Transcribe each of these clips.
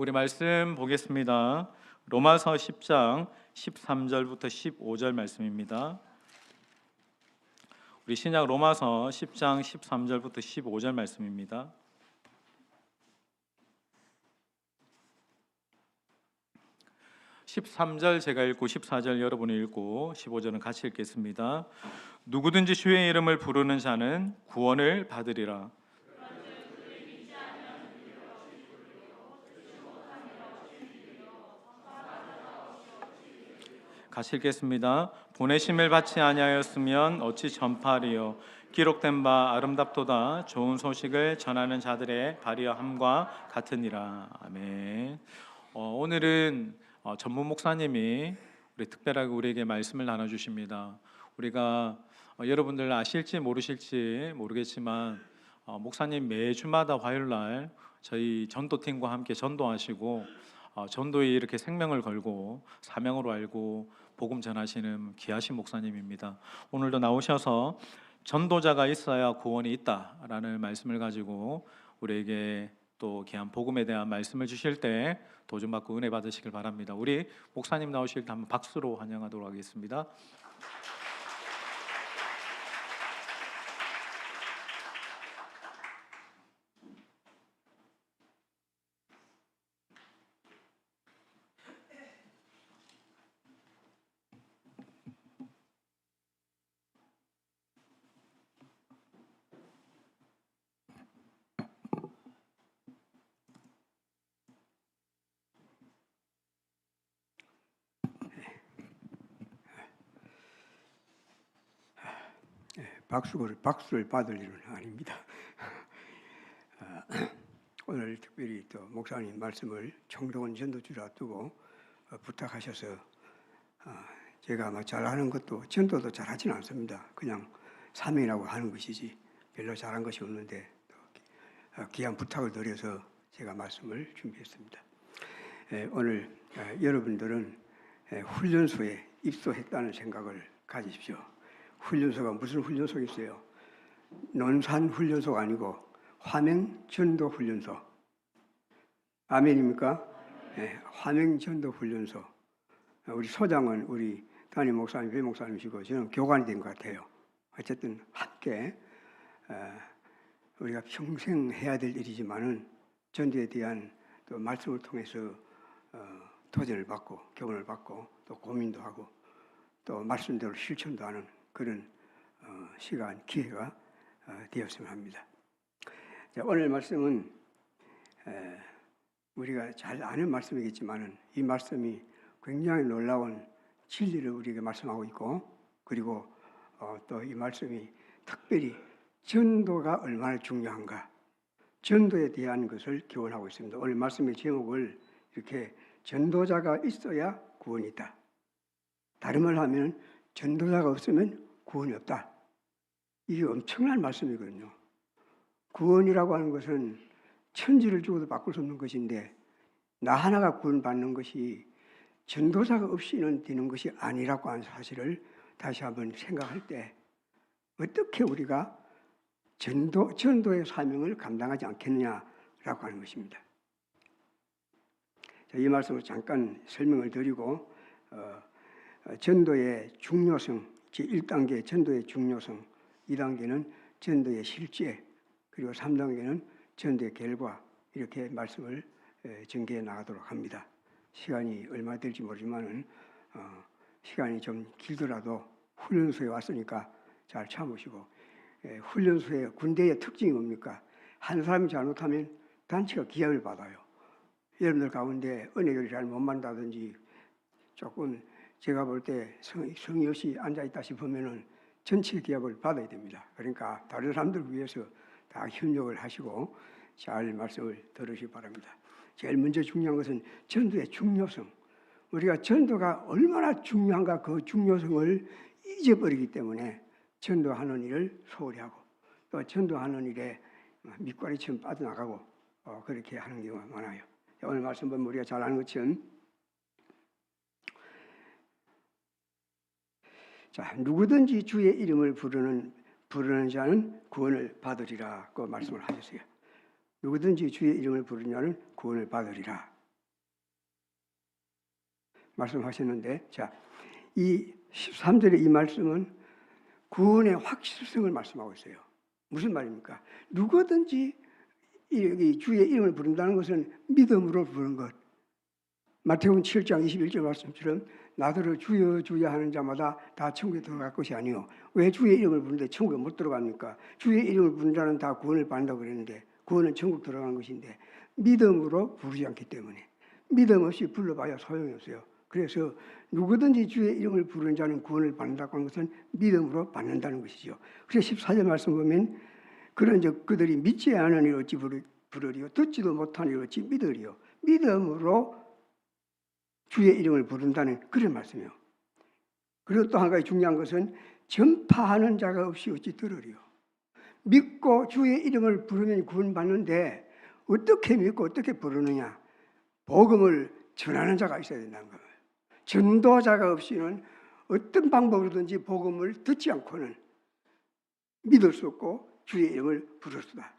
우리 말씀 보겠습니다. 로마서 10장 13절부터 15절 말씀입니다. 우리 신약 로마서 10장 13절부터 15절 말씀입니다. (13절) 제가 읽고 14절 여러분이 읽고 15절은 같이 읽겠습니다. 누구든지 주의 이름을 부르는 자는 구원을 받으리라. 같이 읽겠습니다. 보내심을 받지 아니하였으면 어찌 전파하리요. 기록된 바 아름답도다. 좋은 소식을 전하는 자들의 발휘함과 같으니라. 아멘. 오늘은 전문 목사님이 특별하게 우리에게 말씀을 나눠주십니다. 우리가 여러분들 아실지 모르실지 모르겠지만 목사님 매주마다 화요일날 저희 전도팀과 함께 전도하시고 전도에 이렇게 생명을 걸고 사명으로 알고 복음 전하시는 귀하신 목사님입니다. 오늘도 나오셔서 전도자가 있어야 구원이 있다라는 말씀을 가지고 우리에게 또 귀한 복음에 대한 말씀을 주실 때 도전받고 은혜 받으시길 바랍니다. 우리 목사님 나오실 때 한번 박수로 환영하도록 하겠습니다. 박수를 받을 일은 아닙니다. 오늘 특별히 또 목사님 말씀을 청동원 전도주라 두고 부탁하셔서 제가 아마 잘하는 것도 전도도 잘하지는 않습니다. 그냥 사명이라고 하는 것이지 별로 잘한 것이 없는데 또 귀한 부탁을 드려서 제가 말씀을 준비했습니다. 오늘 여러분들은 훈련소에 입소했다는 생각을 가지십시오. 훈련소가 무슨 훈련소겠어요? 논산 훈련소가 아니고 화명전도 훈련소. 아멘입니까? 네, 화명전도 훈련소. 우리 소장은 우리 담임 목사님, 배 목사님이시고 저는 교관이 된 것 같아요. 어쨌든 함께 우리가 평생 해야 될 일이지만은 전도에 대한 또 말씀을 통해서 도전을 받고 교훈을 받고 또 고민도 하고 또 말씀대로 실천도 하는 그런 시간, 기회가 되었으면 합니다. 자, 오늘 말씀은 우리가 잘 아는 말씀이겠지만 이 말씀이 굉장히 놀라운 진리를 우리에게 말씀하고 있고 그리고 또 이 말씀이 특별히 전도가 얼마나 중요한가 전도에 대한 것을 교훈하고 있습니다. 오늘 말씀의 제목을 이렇게 전도자가 있어야 구원이 있다. 다른 말로 하면 전도자가 없으면 구원이 없다. 이게 엄청난 말씀이거든요. 구원이라고 하는 것은 천지를 주고도 바꿀 수 없는 것인데 나 하나가 구원받는 것이 전도자가 없이는 되는 것이 아니라고 하는 사실을 다시 한번 생각할 때 어떻게 우리가 전도의 사명을 감당하지 않겠느냐라고 하는 것입니다. 자, 이 말씀을 잠깐 설명을 드리고 전도의 중요성, 제1단계 전도의 중요성, 2단계는 전도의 실제, 그리고 3단계는 전도의 결과 이렇게 말씀을 전개해 나가도록 합니다. 시간이 얼마 될지 모르지만은 시간이 좀 길더라도 훈련소에 왔으니까 잘 참으시고 훈련소의 군대의 특징이 뭡니까? 한 사람이 잘못하면 단체가 기합을 받아요. 여러분들 가운데 은혜를 잘 못 만다든지 조금 제가 볼 때 성의 없이 앉아있다 싶으면 전체 기합을 받아야 됩니다. 그러니까 다른 사람들을 위해서 다 협력을 하시고 잘 말씀을 들으시기 바랍니다. 제일 먼저 중요한 것은 전도의 중요성. 우리가 전도가 얼마나 중요한가 그 중요성을 잊어버리기 때문에 전도하는 일을 소홀히 하고 또 전도하는 일에 밑과리처럼 빠져나가고 그렇게 하는 경우가 많아요. 오늘 말씀 보면 우리가 잘 아는 것처럼 자, 누구든지 주의 이름을 부르는 자는 구원을 받으리라 그 말씀을 하셨어요. 누구든지 주의 이름을 부르는 자는 구원을 받으리라. 말씀하셨는데, 자, 이 13절의 이 말씀은 구원의 확실성을 말씀하고 있어요. 무슨 말입니까? 누구든지 이 주의 이름을 부른다는 것은 믿음으로 부르는 것. 마태복음 7장 21절 말씀처럼 나더러 주여 주여 하는 자마다 다 천국에 들어갈 것이 아니요. 왜 주의 이름을 부르는데 천국에 못 들어갑니까? 주의 이름을 부른 자는 다 구원을 받는다고 그랬는데, 구원은 천국 들어가는 것인데 믿음으로 부르지 않기 때문에, 믿음 없이 불러봐야 소용이 없어요. 그래서 누구든지 주의 이름을 부르는 자는 구원을 받는다고 하는 것은 믿음으로 받는다는 것이죠. 그래서 14절 말씀 보면 그런즉 그들이 믿지 않으니 어찌 부르리요, 듣지도 못하니 어찌 믿으리요. 믿음으로 주의 이름을 부른다는 그런 말씀이에요. 그리고 또 한 가지 중요한 것은 전파하는 자가 없이 어찌 들으리요. 믿고 주의 이름을 부르면 구원받는데 어떻게 믿고 어떻게 부르느냐? 복음을 전하는 자가 있어야 된다는 거예요. 전도자가 없이는 어떤 방법으로든지 복음을 듣지 않고는 믿을 수 없고 주의 이름을 부를 수다.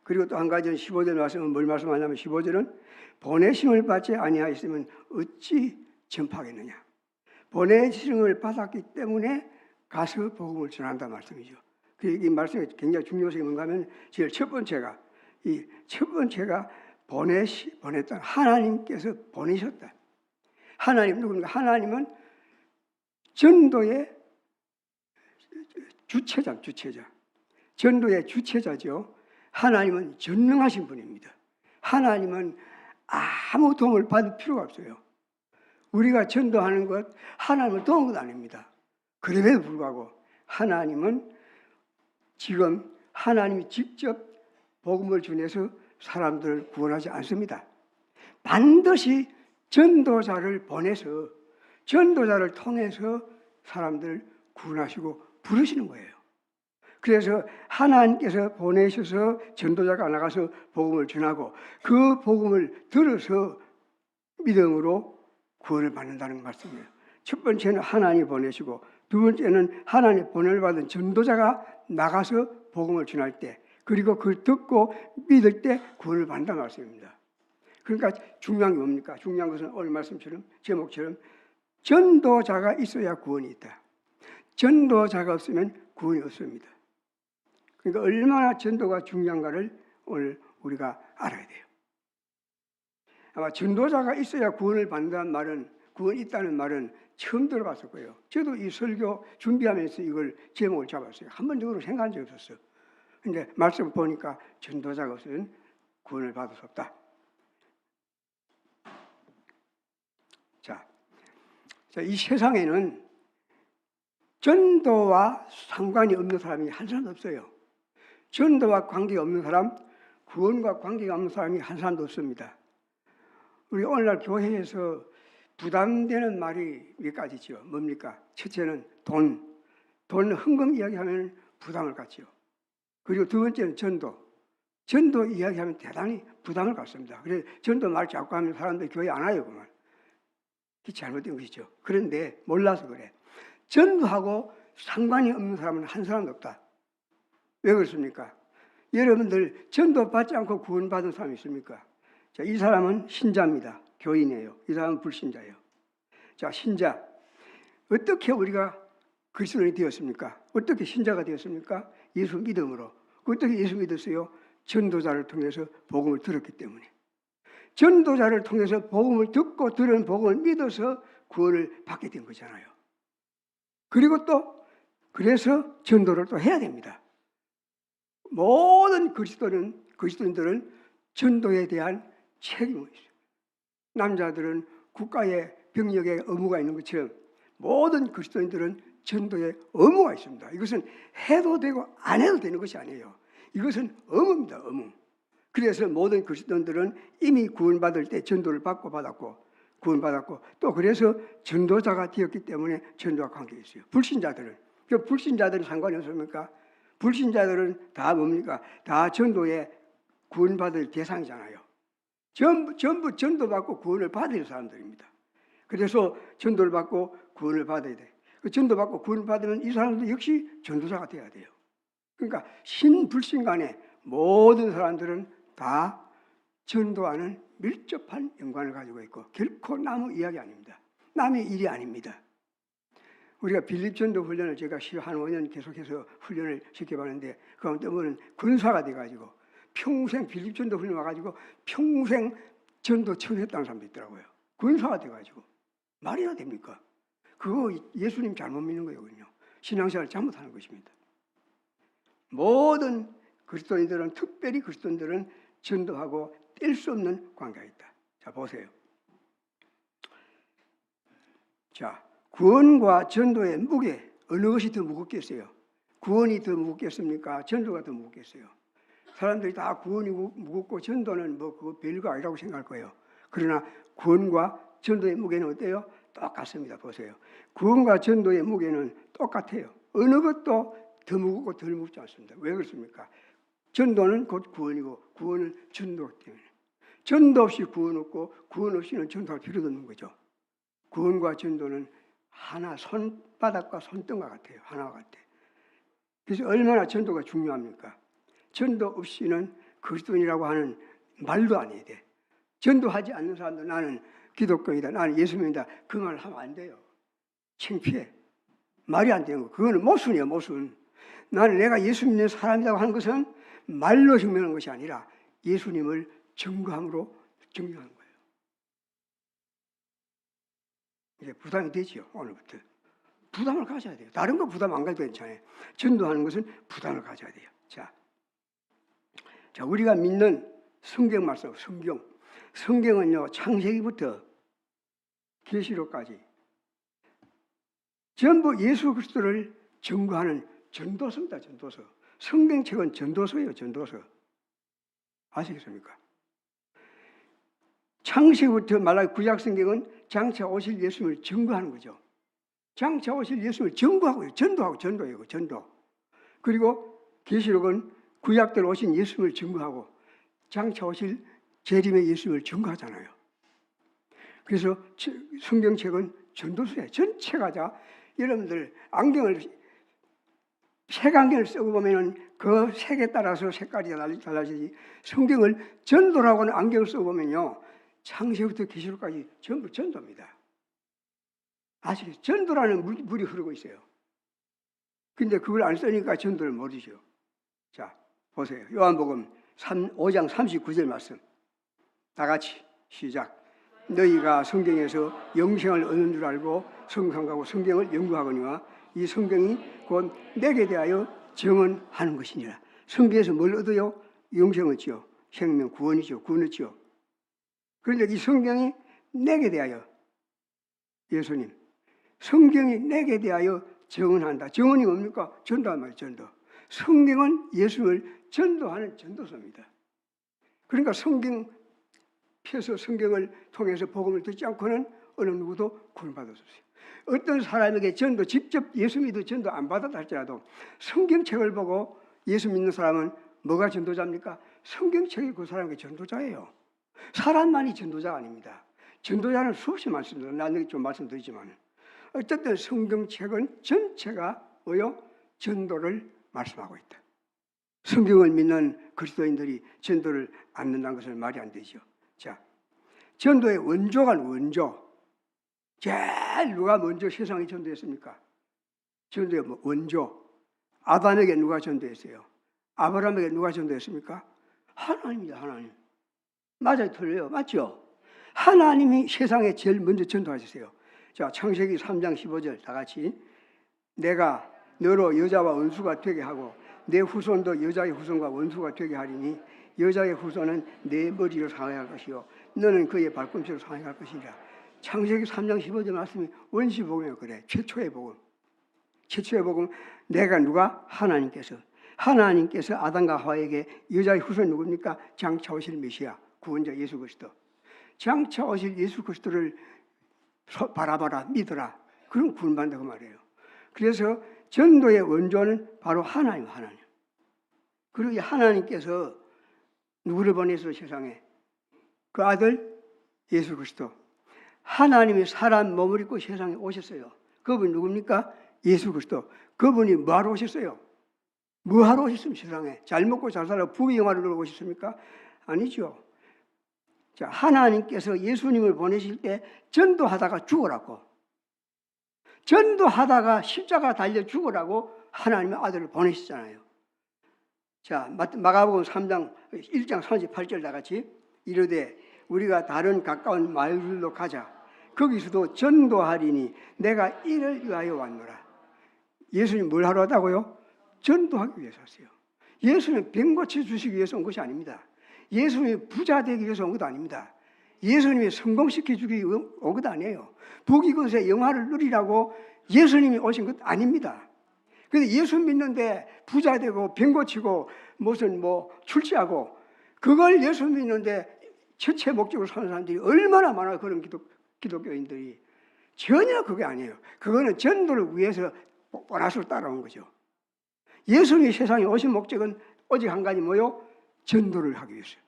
그리고 또 한 가지는 15절 말씀은 뭘 말씀하냐면 15절은 보내심을 받지 아니하였으면 어찌 전파하겠느냐. 보내심을 받았기 때문에 가서 복음을 전한다 말씀이죠. 이 말씀이 굉장히 중요성이 뭔가 하면 제일 첫 번째가 보냈다. 하나님께서 보내셨다. 하나님 누굽니까? 하나님은 전도의 주체자. 전도의 주체자죠. 하나님은 전능하신 분입니다. 하나님은 아무 도움을 받을 필요가 없어요. 우리가 전도하는 것 하나님을 도운 것 아닙니다. 그럼에도 불구하고 하나님은 지금 하나님이 직접 복음을 전해서 사람들을 구원하지 않습니다. 반드시 전도자를 보내서 전도자를 통해서 사람들을 구원하시고 부르시는 거예요. 그래서 하나님께서 보내셔서 전도자가 나가서 복음을 전하고 그 복음을 들어서 믿음으로 구원을 받는다는 말씀이에요. 첫 번째는 하나님이 보내시고 두 번째는 하나님 보냄을 받은 전도자가 나가서 복음을 전할 때, 그리고 그걸 듣고 믿을 때 구원을 받는다는 말씀입니다. 그러니까 중요한 게 뭡니까? 중요한 것은 오늘 말씀처럼 제목처럼 전도자가 있어야 구원이 있다. 전도자가 없으면 구원이 없습니다. 그러니까 얼마나 전도가 중요한가를 오늘 우리가 알아야 돼요. 아마 전도자가 있어야 구원을 받는다는 말은, 구원이 있다는 말은 처음 들어봤을 거예요. 저도 이 설교 준비하면서 이걸 제목을 잡았어요. 한 번도 생각한 적이 없었어요. 그런데 말씀 보니까 전도자가 없으면 구원을 받을 수 없다. 자, 이 세상에는 전도와 상관이 없는 사람이 한 사람도 없어요. 전도와 관계가 없는 사람, 구원과 관계가 없는 사람이 한 사람도 없습니다. 우리 오늘날 교회에서 부담되는 말이 몇 가지죠. 뭡니까? 첫째는 돈 헌금 이야기하면 부담을 갖죠. 그리고 두 번째는 전도 이야기하면 대단히 부담을 갖습니다. 그래서 전도 말 자꾸 하면 사람들이 교회 안 와요. 그만. 그게 잘못된 것이죠. 그런데 몰라서 그래. 전도하고 상관이 없는 사람은 한 사람도 없다. 왜 그렇습니까? 여러분들 전도 받지 않고 구원받은 사람이 있습니까? 자, 이 사람은 신자입니다. 교인이에요. 이 사람은 불신자예요. 자, 신자. 어떻게 우리가 그리스도인이 되었습니까? 어떻게 신자가 되었습니까? 예수 믿음으로. 어떻게 예수 믿었어요? 전도자를 통해서 복음을 들었기 때문에. 전도자를 통해서 복음을 듣고 들은 복음을 믿어서 구원을 받게 된 거잖아요. 그리고 또 그래서 전도를 또 해야 됩니다. 모든 그리스도인들은 전도에 대한 책임이 있어요. 남자들은 국가의 병력에 의무가 있는 것처럼 모든 그리스도인들은 전도에 의무가 있습니다. 이것은 해도 되고 안 해도 되는 것이 아니에요. 이것은 의무입니다. 의무. 그래서 모든 그리스도인들은 이미 구원받을 때 전도를 구원받았고 또 그래서 전도자가 되었기 때문에 전도와 관계가 있어요. 불신자들은 상관이 없습니까? 불신자들은 다 뭡니까? 다 전도에 구원받을 대상이잖아요. 전부 전도받고 구원을 받을 사람들입니다. 그래서 전도를 받고 구원을 받아야 돼. 그 전도받고 구원을 받으면 이 사람도 역시 전도자가 돼야 돼요. 그러니까 신불신 간에 모든 사람들은 다 전도와는 밀접한 연관을 가지고 있고 결코 남의 이야기 아닙니다. 남의 일이 아닙니다. 우리가 빌립전도 훈련을 제가 한 5년 계속해서 훈련을 시켜봤는데 그 어떤 분은 군사가 돼가지고 평생 빌립전도 훈련 와가지고 평생 전도 처음 했다는 사람도 있더라고요. 군사가 돼가지고 말이나 됩니까? 그거 예수님 잘못 믿는 거거든요. 신앙생활 잘못하는 것입니다. 모든 그리스도인들은, 특별히 그리스도인들은 전도하고 뗄 수 없는 관계가 있다. 자, 보세요. 자, 구원과 전도의 무게, 어느 것이 더 무겁겠어요? 구원이 더 무겁겠습니까? 전도가 더 무겁겠어요? 사람들이 다 구원이 무겁고 전도는 뭐 그거 별거 아니라고 생각할 거예요. 그러나 구원과 전도의 무게는 어때요? 똑같습니다. 보세요. 구원과 전도의 무게는 똑같아요. 어느 것도 더 무겁고 덜 무겁지 않습니다. 왜 그렇습니까? 전도는 곧 구원이고 구원은 전도이기 때문에. 전도 없이 구원 없고 구원 없이는 전도할 필요도 없는 거죠. 구원과 전도는 하나, 손바닥과 손등과 같아요. 하나와 같아요. 그래서 얼마나 전도가 중요합니까? 전도 없이는 그리스도인이라고 하는 말도 안 해야 돼. 전도하지 않는 사람도 나는 기독교이다, 나는 예수 믿는다, 그 말을 하면 안 돼요. 창피해. 말이 안 되는 거. 그거는 모순이에요, 모순. 나는 내가 예수 믿는 사람이라고 하는 것은 말로 증명하는 것이 아니라 예수님을 증거함으로 증명하는 거예요. 이제 부담이 되지요, 오늘부터. 부담을 가져야 돼요. 다른 거 부담 안 가져도 괜찮아요. 전도하는 것은 부담을 가져야 돼요. 자, 우리가 믿는 성경 말씀, 성경은요, 창세기부터 계시록까지 전부 예수 그리스도를 증거하는 전도서입니다. 전도서. 성경책은 전도서예요. 전도서. 아시겠습니까? 창세기부터 말하기 구약성경은 장차 오실 예수님을 증거하는 거죠. 장차 오실 예수님을 증거하고요. 전도예요. 전도. 그리고 계시록은 구약대로 오신 예수님을 증거하고 장차 오실 재림의 예수님을 증거하잖아요. 그래서 성경책은 전도서예요. 전체가 다 여러분들 색안경을 쓰고 보면은 그 색에 따라서 색깔이 달라지지. 성경을 전도라고 하는 안경을 쓰고 보면요, 창세기부터 계시록까지 전부 전도입니다. 아시겠어요? 전도라는 물이 흐르고 있어요. 근데 그걸 안 쓰니까 전도를 모르죠. 자, 보세요. 요한복음 5장 39절 말씀. 다 같이 시작. 너희가 성경에서 영생을 얻는 줄 알고 성경하고 성경을 연구하거니와 이 성경이 곧 내게 대하여 증언하는 것이니라. 성경에서 뭘 얻어요? 영생을 지요. 생명, 구원이죠. 구원을 지요. 그런데 이 성경이 내게 대하여, 예수님, 성경이 내게 대하여 증언한다. 증언이 뭡니까? 전도한 말이에요. 전도. 성경은 예수를 전도하는 전도서입니다. 그러니까 성경 펴서 성경을 통해서 복음을 듣지 않고는 어느 누구도 구원받을 수 없어요. 어떤 사람에게 전도, 직접 예수 믿어 전도 안 받았다 할지라도 성경책을 보고 예수 믿는 사람은 뭐가 전도자입니까? 성경책이 그 사람에게 전도자예요. 사람만이 전도자가 아닙니다. 전도자는 수없이 많습니다. 나중에 좀 말씀드리지만 어쨌든 성경책은 전체가 뭐요? 전도를 말씀하고 있다. 성경을 믿는 그리스도인들이 전도를 안 믿는 것은 말이 안 되죠. 자, 전도의 원조가 원조. 제일 누가 먼저 세상에 전도했습니까? 전도의 원조. 아담에게 누가 전도했어요? 아브라함에게 누가 전도했습니까? 하나님입니다. 하나님. 맞아요? 틀려요? 맞죠? 하나님이 세상에 제일 먼저 전도하셨어요. 자, 창세기 3장 15절 다 같이. 내가 너로 여자와 원수가 되게 하고 내 후손도 여자의 후손과 원수가 되게 하리니 여자의 후손은 내 머리로 상하여갈 것이요 너는 그의 발꿈치로 상하여갈 것이니라. 창세기 3장 15절 말씀이 원시복음이에요. 그래. 최초의 복음. 최초의 복음. 내가 누가? 하나님께서 아담과 하와에게 여자의 후손 누굽니까? 장차 오실 메시아 구원자 예수 그리스도. 장차 오실 예수 그리스도를 바라봐라, 믿어라. 그럼 구원받는다고 말이에요. 그래서 전도의 원조는 바로 하나님. 그리고 이 하나님께서 누구를 보내서 세상에? 그 아들 예수 그리스도. 하나님이 사람 몸을 입고 세상에 오셨어요. 그분이 누굽니까? 예수 그리스도. 그분이 뭐하러 오셨어요? 뭐하러 오셨습니까? 세상에 잘 먹고 잘 살아 부귀영화를 누리고 오셨습니까? 아니죠. 자, 하나님께서 예수님을 보내실 때 전도하다가 죽으라고, 전도하다가 십자가 달려 죽으라고 하나님의 아들을 보내시잖아요. 자, 마가복음 3장 1장 38절 다 같이 이르되 우리가 다른 가까운 마을로 가자. 거기서도 전도하리니 내가 이를 위하여 왔노라. 예수님 뭘 하러 왔다고요? 전도하기 위해서 왔어요. 예수님 병 고쳐주시기 위해서 온 것이 아닙니다. 예수님이 부자 되기 위해서 온 것도 아닙니다. 예수님이 성공시켜주기 위해 온 것도 아니에요. 부귀건설의 영화를 누리라고 예수님이 오신 것 아닙니다. 근데 예수 믿는데 부자 되고 병 고치고 무슨 출세하고 그걸 예수 믿는데 최체 목적으로 사는 사람들이 얼마나 많아요. 그런 기독교인들이. 전혀 그게 아니에요. 그거는 전도를 위해서 보너스로 따라온 거죠. 예수님이 세상에 오신 목적은 오직 한 가지 뭐요? 전도를 하기 위해서.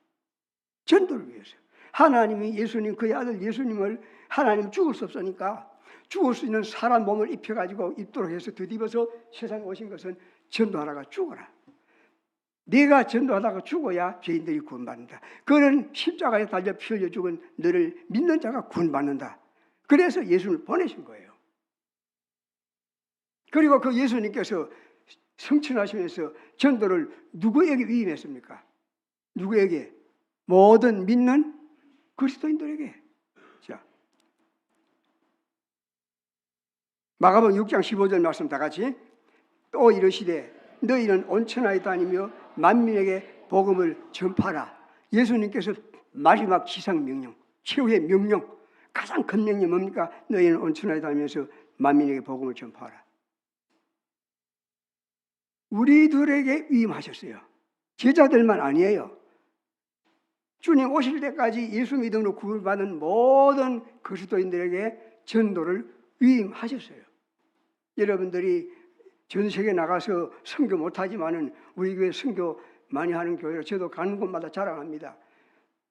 전도를 위해서. 하나님이 예수님, 그의 아들 예수님을 하나님 죽을 수 없으니까 죽을 수 있는 사람 몸을 입혀가지고 입도록 해서 뒤집어서 세상에 오신 것은 전도하다가 죽어라. 네가 전도하다가 죽어야 죄인들이 구원받는다. 그는 십자가에 달려 피 흘려 죽은 너를 믿는 자가 구원받는다. 그래서 예수님을 보내신 거예요. 그리고 그 예수님께서 성천하시면서 전도를 누구에게 위임했습니까? 누구에게? 모든 믿는 그리스도인들에게. 자, 마가복음 6장 15절 말씀 다 같이 또 이르시되 너희는 온 천하에 다니며 만민에게 복음을 전파하라. 예수님께서 마지막 지상 명령, 최후의 명령, 가장 큰 명령이 뭡니까? 너희는 온 천하에 다니면서 만민에게 복음을 전파하라. 우리들에게 위임하셨어요. 제자들만 아니에요. 주님 오실 때까지 예수 믿음으로 구원받은 모든 그리스도인들에게 전도를 위임하셨어요. 여러분들이 전 세계 나가서 선교 못하지만은 우리 교회 선교 많이 하는 교회로 저도 가는 곳마다 자랑합니다.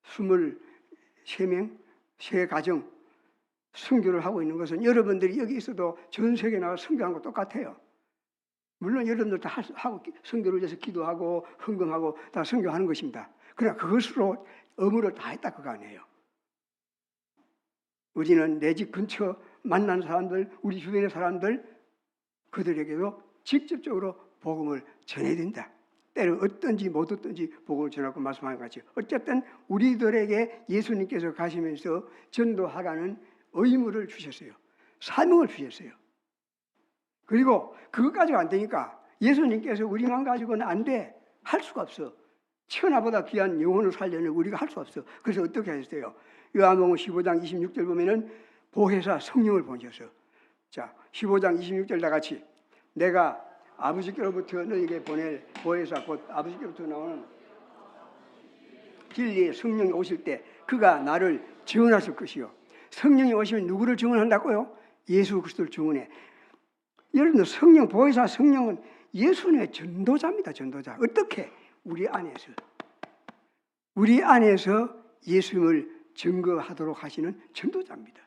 23명, 3가정 선교를 하고 있는 것은 여러분들이 여기 있어도 전 세계 나가서 선교하는 거 똑같아요. 물론 여러분들 다 하고 선교를 위해서 기도하고 헌금하고 다 선교하는 것입니다. 그러나 그것으로 의무를 다했다 그거 아니에요. 우리는 내 집 근처 만난 사람들, 우리 주변의 사람들 그들에게도 직접적으로 복음을 전해야 된다. 때로 어떤지 못 어떤지 복음을 전하고 말씀하는 것 같이 어쨌든 우리들에게 예수님께서 가시면서 전도하라는 의무를 주셨어요. 사명을 주셨어요. 그리고 그것까지가 안 되니까 예수님께서 우리만 가지고는 안 돼. 할 수가 없어. 천하보다 귀한 영혼을 살려면 우리가 할 수 없어. 그래서 어떻게 하셨어요? 요한복음 15장 26절 보면은 보혜사 성령을 보내셔서 자 15장 26절 다 같이 내가 아버지께로부터 너에게 보낼 보혜사 곧 아버지께로부터 나오는 진리의 성령이 오실 때 그가 나를 증언하실 것이요. 성령이 오시면 누구를 증언한다고요? 예수 그리스도를 증언해. 여러분들 성령, 보혜사 성령은 예수님의 전도자입니다. 전도자. 어떻게? 우리 안에서 예수님을 증거하도록 하시는 전도자입니다.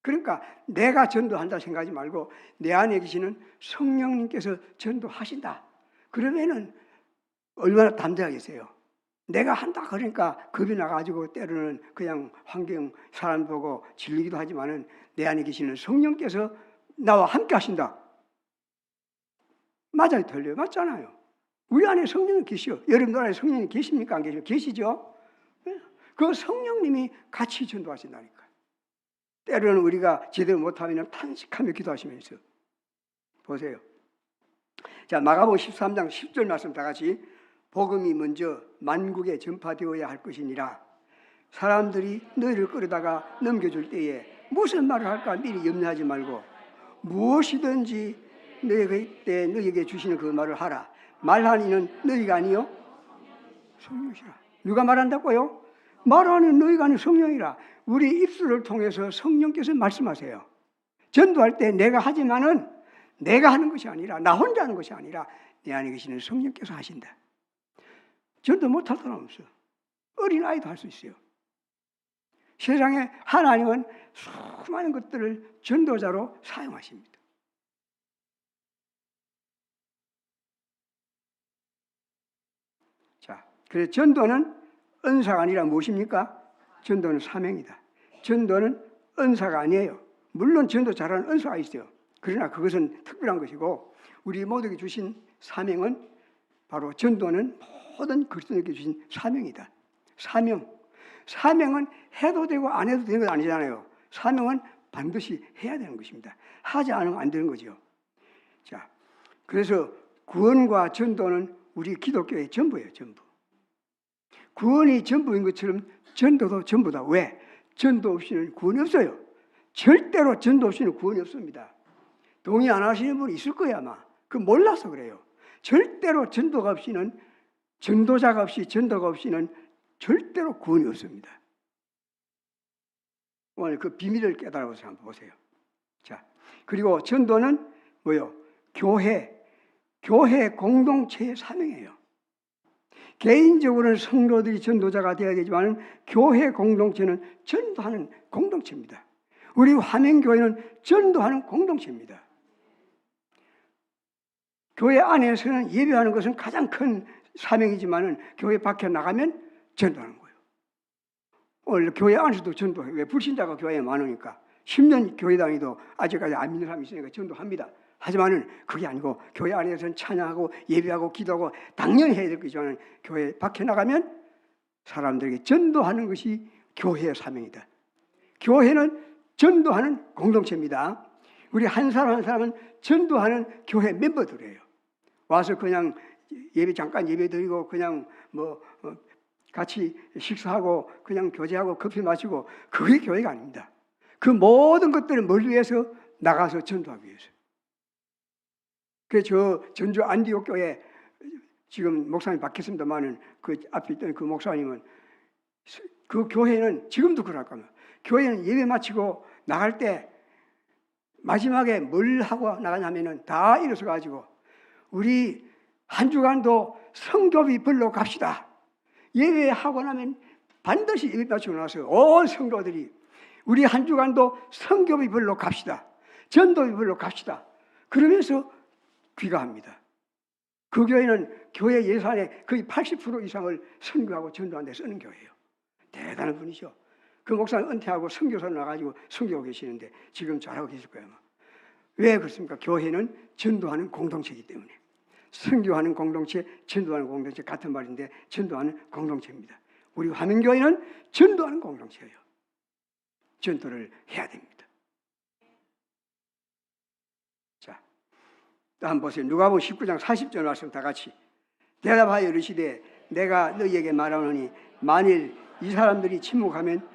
그러니까 내가 전도한다 생각하지 말고 내 안에 계시는 성령님께서 전도하신다. 그러면은 얼마나 담대하겠어요. 내가 한다 그러니까 겁이 나가지고 때로는 그냥 환경 사람 보고 질리기도 하지만은 내 안에 계시는 성령께서 나와 함께 하신다. 맞아요, 틀려요? 맞잖아요. 우리 안에 성령이 계시요. 여러분들 안에 성령이 계십니까? 안 계시죠? 계시죠? 그 성령님이 같이 전도하신다니까. 때로는 우리가 제대로 못하면 탄식하며 기도하시면서 보세요. 자, 마가복음 13장 10절 말씀 다 같이 복음이 먼저 만국에 전파되어야 할 것이니라. 사람들이 너희를 끌어다가 넘겨줄 때에 무슨 말을 할까 미리 염려하지 말고 무엇이든지 너희에게 주시는 그 말을 하라. 말하니는 너희가 아니요 성령이시라. 누가 말한다고요? 말하는 너희가 아니요 성령이라. 우리 입술을 통해서 성령께서 말씀하세요. 전도할 때 내가 하지만은 내가 하는 것이 아니라 나 혼자 하는 것이 아니라 내 안에 계시는 성령께서 하신다. 전도 못할 사람 없어. 어린아이도 할 수 있어요. 세상에 하나님은 수많은 것들을 전도자로 사용하십니다. 자, 그래서 전도는 은사가 아니라 무엇입니까? 전도는 사명이다. 전도는 은사가 아니에요. 물론 전도 잘하는 은사가 있어요. 그러나 그것은 특별한 것이고 우리 모두에게 주신 사명은 바로 전도는 모든 그리스도인에게 주신 사명이다. 사명은 해도 되고 안 해도 되는 건 아니잖아요. 사명은 반드시 해야 되는 것입니다. 하지 않으면 안 되는 거죠. 자, 그래서 구원과 전도는 우리 기독교의 전부예요. 전부. 구원이 전부인 것처럼 전도도 전부다. 왜? 전도 없이는 구원이 없어요. 절대로 전도 없이는 구원이 없습니다. 동의 안 하시는 분이 있을 거예요 아마. 그 몰라서 그래요. 절대로 전도가 없이는, 전도자가 없이 전도가 없이는 절대로 구원이 없습니다. 오늘 그 비밀을 깨달아서 한번 보세요. 자, 그리고 전도는 뭐요? 교회 공동체의 사명이에요. 개인적으로는 성도들이 전도자가 되어야 되지만 교회 공동체는 전도하는 공동체입니다. 우리 화명교회는 전도하는 공동체입니다. 교회 안에서는 예배하는 것은 가장 큰 사명이지만 교회 밖에 나가면 전도하는 거예요. 오늘 교회 안에서도 전도해요. 왜? 불신자가 교회에 많으니까. 10년 교회 다니도 아직까지 안 믿는 사람이 있으니까 전도합니다. 하지만은 그게 아니고 교회 안에서는 찬양하고 예배하고 기도하고 당연히 해야 될 거지만 교회 밖에 나가면 사람들에게 전도하는 것이 교회의 사명이다. 교회는 전도하는 공동체입니다. 우리 한 사람 한 사람은 전도하는 교회 멤버들이에요. 와서 그냥 잠깐 예배 드리고 그냥 같이 식사하고 그냥 교제하고 커피 마시고 그게 교회가 아닙니다. 그 모든 것들은 뭘 위해서? 나가서 전도하기 위해서. 그래서 저 전주 안디옥 교회 지금 목사님 바뀌었습니다만은 그 앞에 있던 그 목사님은 그 교회는 지금도 그럴 겁니다. 교회는 예배 마치고 나갈 때 마지막에 뭘 하고 나가냐면은 다 일어서 가지고 우리 한 주간도 성교비 벌러 갑시다. 예배하고 나면 반드시 예배 마치고 나서 온 성도들이 우리 한 주간도 성교비 벌러 갑시다. 전도비 벌러 갑시다. 그러면서 귀가합니다. 그 교회는 교회 예산의 거의 80% 이상을 선교하고 전도하는 데 쓰는 교회예요. 대단한 분이죠. 그 목사는 은퇴하고 선교사로 나가지고 선교하고 계시는데 지금 잘하고 계실 거예요. 왜 그렇습니까? 교회는 전도하는 공동체이기 때문에. 선교하는 공동체, 전도하는 공동체 같은 말인데 전도하는 공동체입니다. 우리 화명교회는 전도하는 공동체예요. 전도를 해야 됩니다. 자, 또 한번 보세요. 누가복음 19장 40절 말씀 다 같이. 대답하여 이르시되 내가 너희에게 말하노니 만일 이 사람들이 침묵하면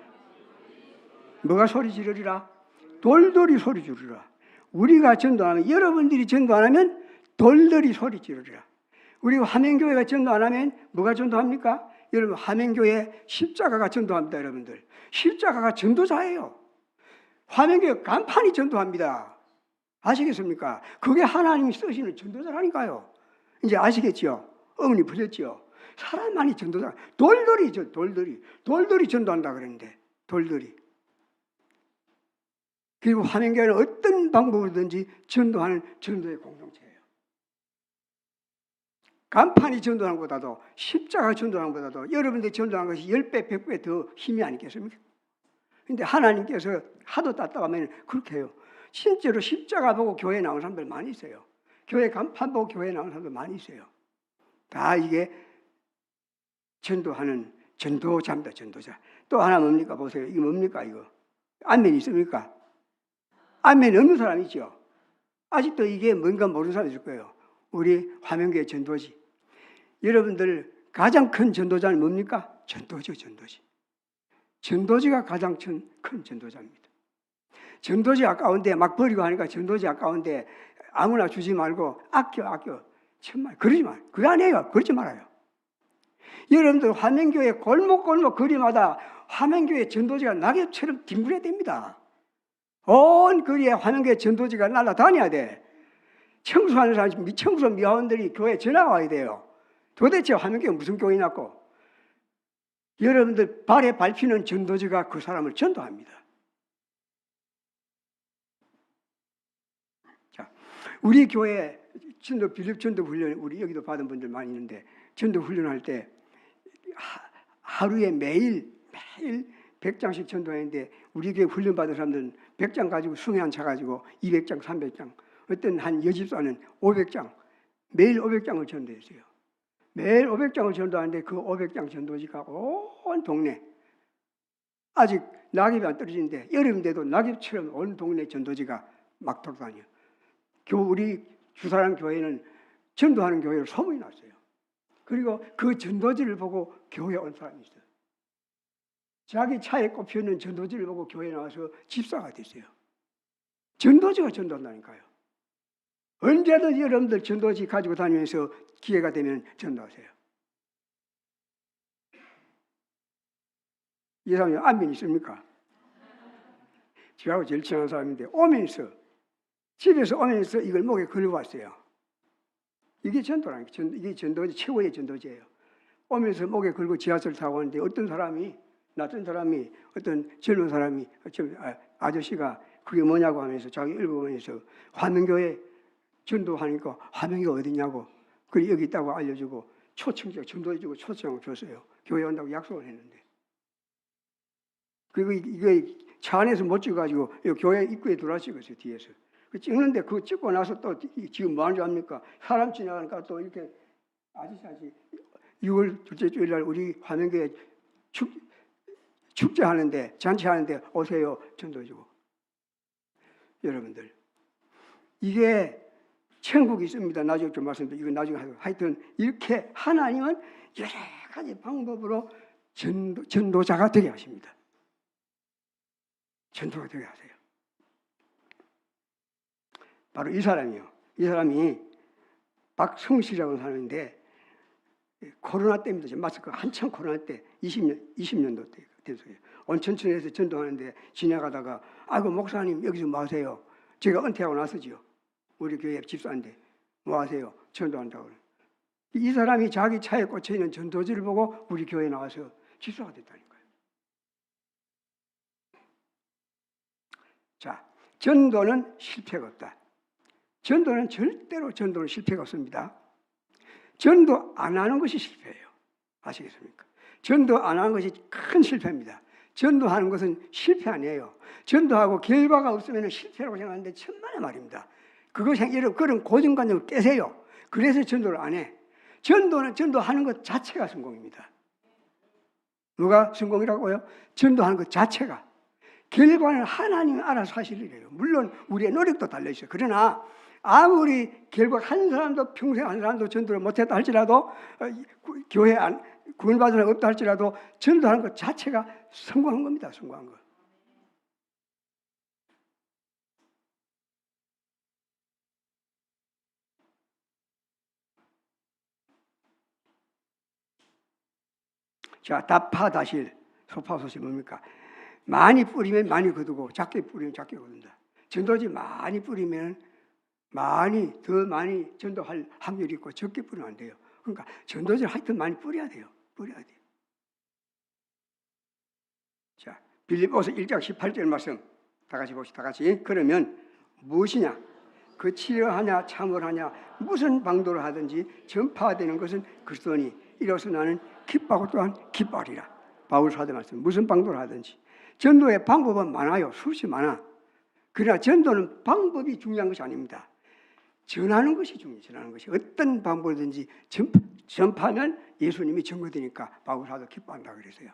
뭐가 소리 지르리라? 돌들이 소리 지르리라. 우리가 전도 안 하면, 여러분들이 전도 안 하면 돌들이 소리 지르리라. 우리 화명교회가 전도 안 하면 뭐가 전도합니까? 여러분, 화명교회 십자가가 전도합니다. 여러분들, 십자가가 전도자예요. 화명교회 간판이 전도합니다. 아시겠습니까? 그게 하나님이 쓰시는 전도자라니까요. 이제 아시겠죠? 어머니 부셨죠? 사람만이 전도자. 돌들이 전도한다 그랬는데, 돌들이. 그리고 화명교회는 어떤 방법으로든지 전도하는 전도의 공동체예요. 간판이 전도하는 것보다도, 십자가 전도하는 것보다도 여러분들이 전도하는 것이 10배, 100배 더 힘이 아니겠습니까? 그런데 하나님께서 하도 답답하면 그렇게 해요. 실제로 십자가 보고 교회에 나온 사람들 많이 있어요. 교회 간판 보고 교회에 나온 사람들 많이 있어요. 다 이게 전도하는 전도자입니다. 전도자. 또 하나 뭡니까? 보세요. 이거 뭡니까? 이거 아멘 있습니까? 아멘 없는 사람 있죠? 아직도 이게 뭔가 모르는 사람 있을 거예요. 우리 화명교회 전도지. 여러분들 가장 큰 전도자는 뭡니까? 전도지, 전도지. 전도지가 가장 큰 전도자입니다. 전도지 아까운데 막 버리고 하니까 전도지 아까운데 아무나 주지 말고 아껴. 정말 그러지 마. 그거 아니에요. 그러지 말아요. 여러분들 화명교회 골목 거리마다 화명교회 전도지가 낙엽처럼 뒹굴어야 됩니다. 온 거리에 화명교회 전도지가 날아다녀야 돼. 청소하는 사람, 청소 미화원들이 교회에 전화가 와야 돼요. 도대체 화명교회 무슨 교회냐고. 여러분들 발에 밟히는 전도지가 그 사람을 전도합니다. 자, 우리 교회 빌립 전도 훈련, 우리 여기도 받은 분들 많이 있는데 전도 훈련할 때 하루에 매일 100장씩 전도하는데 우리 교회 훈련받은 사람들은 100장 가지고 승에 안 차가지고 200장, 300장, 어떤 한 여집사는 500장, 매일 500장을 전도했어요. 매일 500장을 전도하는데 그 500장 전도지가 온 동네, 아직 낙엽이 안 떨어지는데 여름인데도 낙엽처럼 온 동네 전도지가 막 돌아다녀요. 우리 주사랑 교회는 전도하는 교회로 소문이 났어요. 그리고 그 전도지를 보고 교회에 온 사람이 있어요. 자기 차에 꼽혀있는 전도지를 보고 교회에 나와서 집사가 됐어요. 전도지가 전도한다니까요. 언제든 여러분들 전도지 가지고 다니면서 기회가 되면 전도하세요. 이 사람이 안면 있습니까? 저하고 제일 친한 사람인데 오면서 집에서 오면서 이걸 목에 걸고 왔어요. 이게 전도라는 게 이게 전도지 최고의 전도지예요. 오면서 목에 걸고 지하철 타고 오는데 어떤 사람이 낯선 사람이 어떤 젊은 사람이 아저씨가 그게 뭐냐고 하면서 자기 읽어보면서 화명교회 전도하니까 화명교회 어디냐고 그래 여기 있다고 알려주고 초청장 전도해주고 초청을 줬어요. 교회 온다고 약속을 했는데 그리고 이게 차 안에서 못 찍어가지고 교회 입구에 들어와 찍었어요. 뒤에서 찍는데 그거 찍고 나서 또 지금 뭐 하는지 압니까? 사람 지나가니까 또 이렇게 아저씨 6월 둘째 주일날 우리 화명교회 축제하는데 잔치하는데 오세요 전도해주고. 여러분들 이게 천국이 있습니다. 나중에 좀 말씀드릴게요. 이건 나중에 하고 하여튼 이렇게 하나님은 여러 가지 방법으로 전도자가 되게 하십니다. 전도가 되게 하세요. 바로 이 사람이요. 이 사람이 박성실이라고 사람인데 코로나 때입니다. 마스크 한참 코로나 때 20년도 때 됐어요. 온천천에서 전도하는데 지나가다가 아이고 목사님 여기서 뭐 하세요? 제가 은퇴하고 나서지요. 우리 교회 집사인데 뭐 하세요? 전도한다고. 이 사람이 자기 차에 꽂혀있는 전도지를 보고 우리 교회에 나와서 집사가 됐다니까요. 자, 전도는 실패가 없다. 전도는 절대로 전도는 실패가 없습니다. 전도 안 하는 것이 실패예요. 아시겠습니까? 전도 안 하는 것이 큰 실패입니다. 전도하는 것은 실패 아니에요. 전도하고 결과가 없으면 실패라고 생각하는데 천만의 말입니다. 여러분 그런 고정관념을 깨세요. 그래서 전도를 안 해. 전도는 전도하는 것 자체가 성공입니다. 누가 성공이라고요? 전도하는 것 자체가. 결과는 하나님이 알아서 하실 일이에요. 물론 우리의 노력도 달려있어요. 그러나 아무리 결과 한 사람도 평생 한 사람도 전도를 못했다 할지라도 교회 안 구원받은 사람 없다 할지라도 전도하는 것 자체가 성공한 겁니다. 성공한 거. 자, 다파다실 소파솥이 뭡니까? 많이 뿌리면 많이 거두고 작게 뿌리면 작게 거둔다. 전도지 많이 뿌리면 더 많이 전도할 확률이 있고 적게 뿌리면 안 돼요. 그러니까 전도지를 하여튼 많이 뿌려야 돼요. 뿌려야 돼요. 자, 빌립보서 1장 18절 말씀 다 같이 봅시다. 다 같이. 그러면 무엇이냐? 그 치료하냐 참을하냐 무슨 방도를 하든지 전파되는 것은 그리스도니 이로써 나는 기뻐하고 또한 기뻐하리라. 바울 사도 말씀. 무슨 방도를 하든지. 전도의 방법은 많아요. 수없이 많아. 그러나 전도는 방법이 중요한 것이 아닙니다. 전하는 것이 중요해요. 전하는 것이. 어떤 방법이든지 전파하면 예수님이 증거되니까 바울 사도 기뻐한다 그랬어요.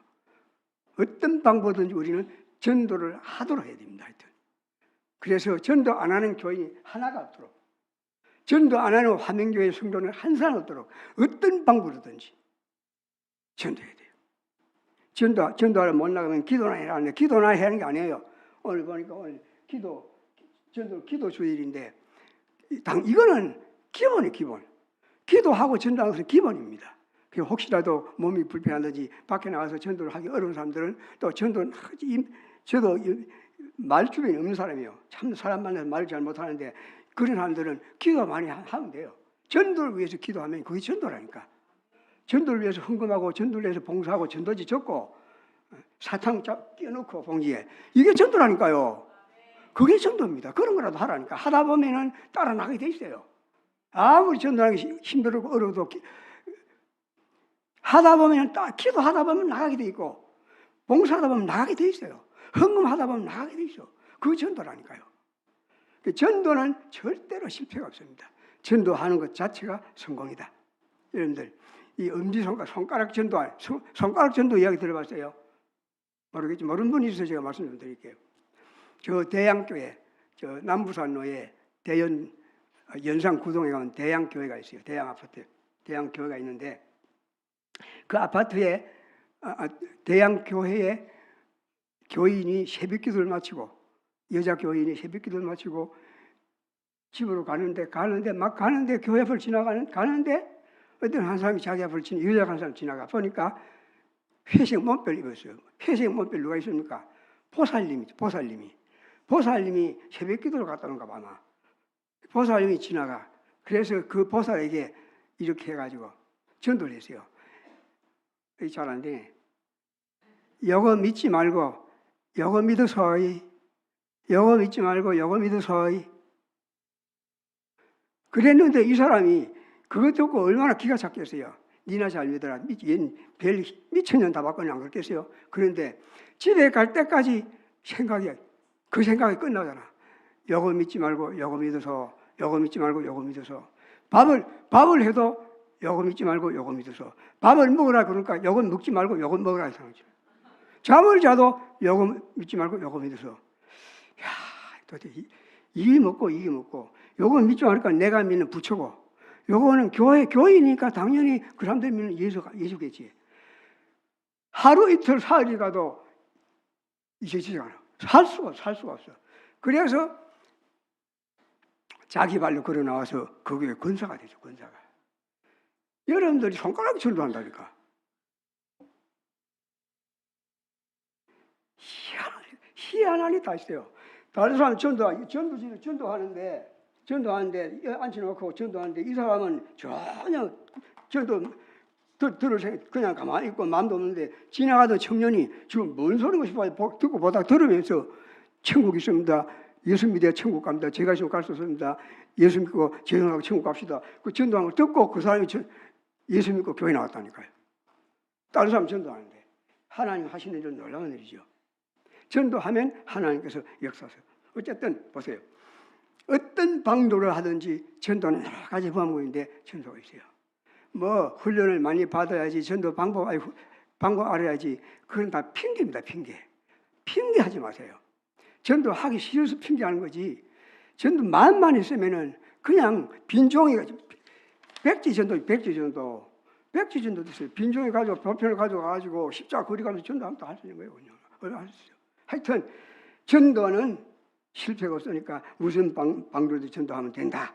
어떤 방법이든지 우리는 전도를 하도록 해야 됩니다. 하여튼. 그래서 전도 안 하는 교인이 하나가 없도록, 전도 안 하는 화명교회 성도는 한 사람 없도록 어떤 방법이든지 전도해야 돼요. 전도하러 못 나가면 기도나 해라 하는데 기도나 해야 하는 게 아니에요. 오늘 보니까 오늘 기도 주일인데 이거는 기본이에요. 기본. 기도하고 전도하는 것은 기본입니다. 혹시라도 몸이 불편하든지 밖에 나가서 전도를 하기 어려운 사람들은 또 저도 말 주변이 없는 사람이에요. 참 사람 만나서 말을 잘 못하는데 그런 사람들은 기도 많이 하면 돼요. 전도를 위해서 기도하면 그게 전도라니까. 전도를 위해서 헌금하고 전도를 위해서 봉사하고 전도지 적고 사탕 끼워놓고 봉지에 이게 전도라니까요. 그게 전도입니다. 그런 거라도 하라니까. 하다 보면은 따라 나가게 돼 있어요. 아무리 전도하기 힘들고 어려워도 하다 보면 기도하다 보면 나가게 돼 있고 봉사하다 보면 나가게 돼 있어요. 헌금하다 보면 나가게 돼 있어. 그 전도라니까요. 전도는 절대로 실패가 없습니다. 전도하는 것 자체가 성공이다. 여러분들 이 손가락 전도 이야기 들어봤어요? 모르겠지. 모르는 분이 있어서 제가 말씀 좀 드릴게요. 저 대양교회, 저 남부산로에 대연 연산 구동에 가면 대양교회가 있어요. 대양 아파트, 대양교회가 있는데 그 아파트에 대양교회에 교인이 새벽기도를 마치고 여자 교인이 새벽기도를 마치고 집으로 가는데 교회 앞을 가는데 어떤 한 사람이 자기 앞을 여자 한 사람 지나가 보니까 회색 몸빼를 입었어요. 회색 몸빼 누가 있습니까? 보살님이 새벽기도를 갔다 오는가 봐. 아마 보살님이 지나가. 그래서 그 보살에게 이렇게 해가지고 전도를 했어요. 잘 안 되네. 요거 믿지 말고 요거 믿으소이. 요거 믿지 말고 요거 믿으소이. 그랬는데 이 사람이 그것 듣고 얼마나 기가 찼겠어요. 니나 잘 믿어라. 별 미천년 다 받고는 안 그렇겠어요. 그런데 집에 갈 때까지 그 생각이 끝나잖아. 요거 믿지 말고 요거 믿어서, 요거 믿지 말고 요거 믿어서. 밥을 해도 요거 믿지 말고 요거 믿어서. 밥을 먹으라 그러니까 요거 먹지 말고 요거 먹으라 이상하죠. 잠을 자도 요거 믿지 말고 요거 믿어서. 야, 도대체 이게 먹고 요거 믿지 말니까 내가 믿는 부처고 요거는 교회니까 당연히 그 사람들이 믿는 예수겠지. 하루 이틀 사흘이 가도 잊혀지지 않아. 살 수가 없어. 그래서 자기 발로 걸어 나와서 그 교회 권사가 되죠. 권사가. 여러분들이 손가락 전도한다니까. 희한한 일이 다 있어요. 다른 사람 전도하는데 앉혀놓고 전도하는데 이 사람은 전혀 전도 들을 생각 그냥 가만히 있고 마음도 없는데 지나가던 청년이 지금 뭔 소리고 싶어요. 듣고 보다 들으면서 천국 있습니다. 예수 믿어야 천국 갑니다. 제가 지금 갈 수 없습니다. 예수 믿고 재혼하고 천국 갑시다. 그 전도한 걸 듣고 그 사람이 예수 믿고 교회 나왔다니까요. 다른 사람 전도하는데 하나님 하시는 일 놀라운 일이죠. 전도하면 하나님께서 역사하세요. 어쨌든 보세요. 어떤 방도를 하든지 전도는 여러 가지 방법인데 전도가 있어요. 뭐 훈련을 많이 받아야지 전도 방법 알아야지. 그건 다 핑계입니다. 핑계하지 마세요. 전도하기 싫어서 핑계하는 거지. 전도 마음만 있으면은 그냥 빈종이가 백지전도 됐어요. 빈종이 가지고 보편을 가져가지고 십자가 거리 가면서 전도하면 다 할 수 있는 거예요. 그냥 할 수 있어요. 하여튼 전도는 실패가 없으니까 무슨 방도도 전도하면 된다.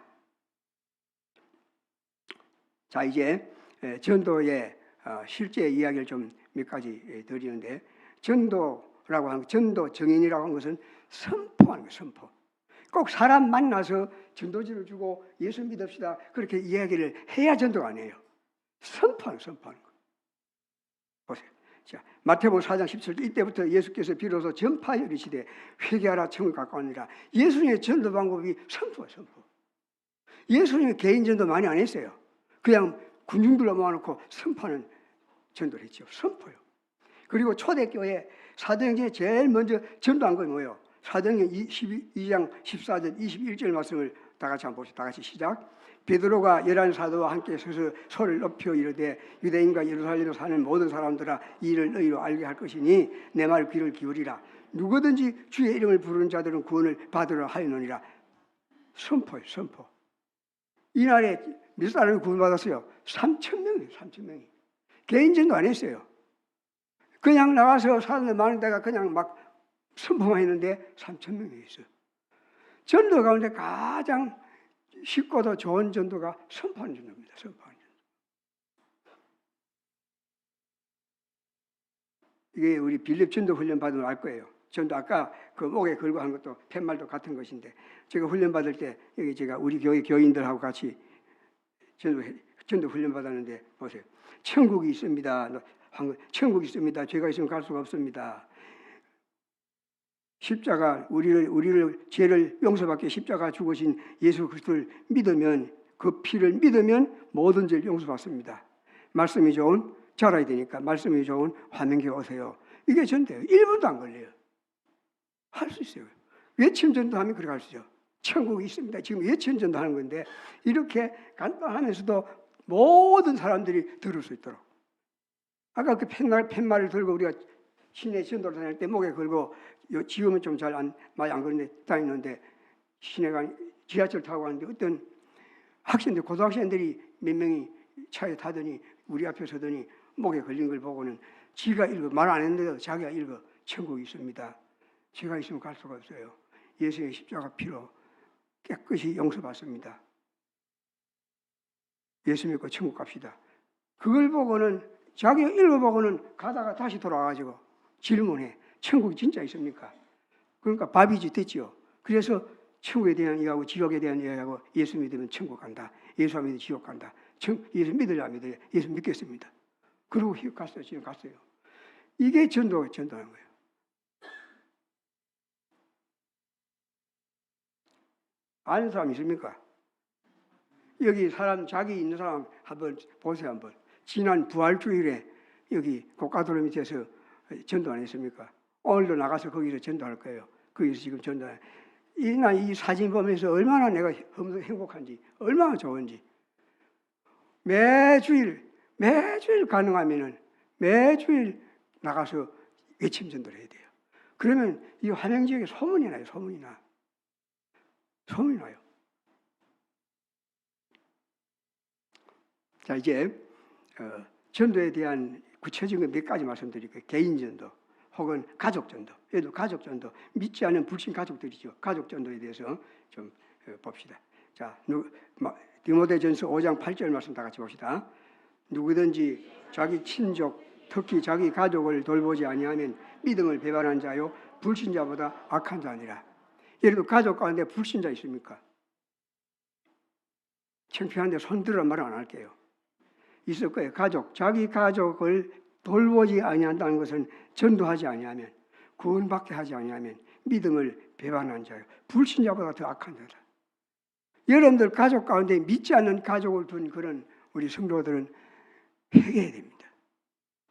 자, 이제 전도의 실제 이야기를 좀 몇 가지 드리는데 전도라고 하는 전도 정인이라고 하는 것은 선포하는 거예요. 선포. 꼭 사람 만나서 전도지를 주고 예수 믿읍시다 그렇게 이야기를 해야 전도가 아니에요. 선포하는 거. 보세요. 자, 마태복음 4장 17절 이때부터 예수께서 비로소 전파하여 이르시되 회개하라 천국이 가까우니라. 예수님의 전도 방법이 선포. 예수님의 개인 전도 많이 안 했어요. 그냥 군중들로 모아놓고 선포하는 전도를 했죠. 선포요. 그리고 초대교회 사도행전에 제일 먼저 전도한 건 뭐예요? 사도행전 22장 14절 21절 말씀을 다 같이 한번 봅시다. 다 같이 시작. 베드로가 11사도와 함께 서서 소리를 높여 이르되 유대인과 예루살렘에 사는 모든 사람들아 이 일을 너희로 알게 할 것이니 내 말 귀를 기울이라. 누구든지 주의 이름을 부르는 자들은 구원을 받으라 하였느니라. 선포예요. 선포. 이날에 몇 사람이 구원받았어요? 3,000명이. 개인전도 안 했어요. 그냥 나가서 사람들 많은 데가 그냥 막 선포만 했는데 3,000명이 있어요. 전도 가운데 가장 쉽고도 좋은 전도가 선포하는 전도입니다. 선포하는 전도. 이게 우리 빌립 전도 훈련 받으면 알 거예요. 전도 아까 그 목에 걸고 한 것도 팻말도 같은 것인데 제가 훈련 받을 때 여기 제가 우리 교회 교인들하고 같이 전도 훈련 받았는데 보세요. 천국이 있습니다. 천국이 있습니다. 죄가 있으면 갈 수가 없습니다. 십자가 우리를 죄를 용서받게 십자가 죽으신 예수 그리스도를 믿으면 그 피를 믿으면 모든 죄를 용서받습니다. 말씀이 좋은 잘 알아야 되니까 말씀이 좋은 화명교회 오세요. 이게 전도예요. 1분도 안 걸려요. 할 수 있어요. 외침 전도하면 그렇게 할 수 있어요. 천국이 있습니다. 지금 외침 전도하는 건데 이렇게 간단하면서도 모든 사람들이 들을 수 있도록. 아까 그 팻말을 들고 우리가 시내 전도를 다닐 때 목에 걸고 지금은 좀 많이 안 그런데 다니는데 시내가 지하철 타고 가는데 어떤 학생들 고등학생들이 몇 명이 차에 타더니 우리 앞에 서더니 목에 걸린 걸 보고는 지가 읽어 말 안 했는데도 자기가 읽어 천국이 있습니다. 제가 있으면 갈 수가 없어요. 예수의 십자가 피로 깨끗이 용서받습니다. 예수 믿고 천국 갑시다. 그걸 보고는 자기가 읽어보고는 가다가 다시 돌아와가지고 질문해. 천국이 진짜 있습니까? 그러니까 밥이지 됐지요. 그래서 천국에 대한 이야기하고 지옥에 대한 이야기하고 예수 믿으면 천국 간다. 예수 안 믿으면 지옥 간다. 예수 믿으려 안 믿어요. 예수 믿겠습니다. 그러고 갔어요. 지금 갔어요. 이게 전도하는 거예요. 아는 사람 있습니까? 여기 사람, 자기 있는 사람 한번 보세요. 한번. 지난 부활주일에 여기 고가도로 밑에서 전도 안 했습니까? 오늘도 나가서 거기서 전도할 거예요. 거기서 지금 전도해. 이 사진 보면서 얼마나 내가 행복한지, 얼마나 좋은지. 매주일 가능하면은 매주일 나가서 외침 전도를 해야 돼요. 그러면 이 화명 지역에 소문이 나요. 소문이 나요. 자, 이제 전도에 대한 구체적인 몇 가지 말씀드릴게요. 개인 전도 혹은 가족 전도. 얘도 가족 전도. 믿지 않는 불신 가족들이죠. 가족 전도에 대해서 좀 봅시다. 자, 디모데전서 5장 8절 말씀 다 같이 봅시다. 누구든지 자기 친족, 특히 자기 가족을 돌보지 아니하면 믿음을 배반한 자요 불신자보다 악한 자니라. 예를 들어 가족 가운데 불신자 있습니까? 창피한데 손들어 말 안 할게요. 있을 거예요. 자기 가족을 돌보지 아니한다는 것은 전도하지 아니하면, 구원받게 하지 아니하면 믿음을 배반한 자요 불신자보다 더 악한 자다. 여러분들 가족 가운데 믿지 않는 가족을 둔 그런 우리 성도들은 회개해야 됩니다.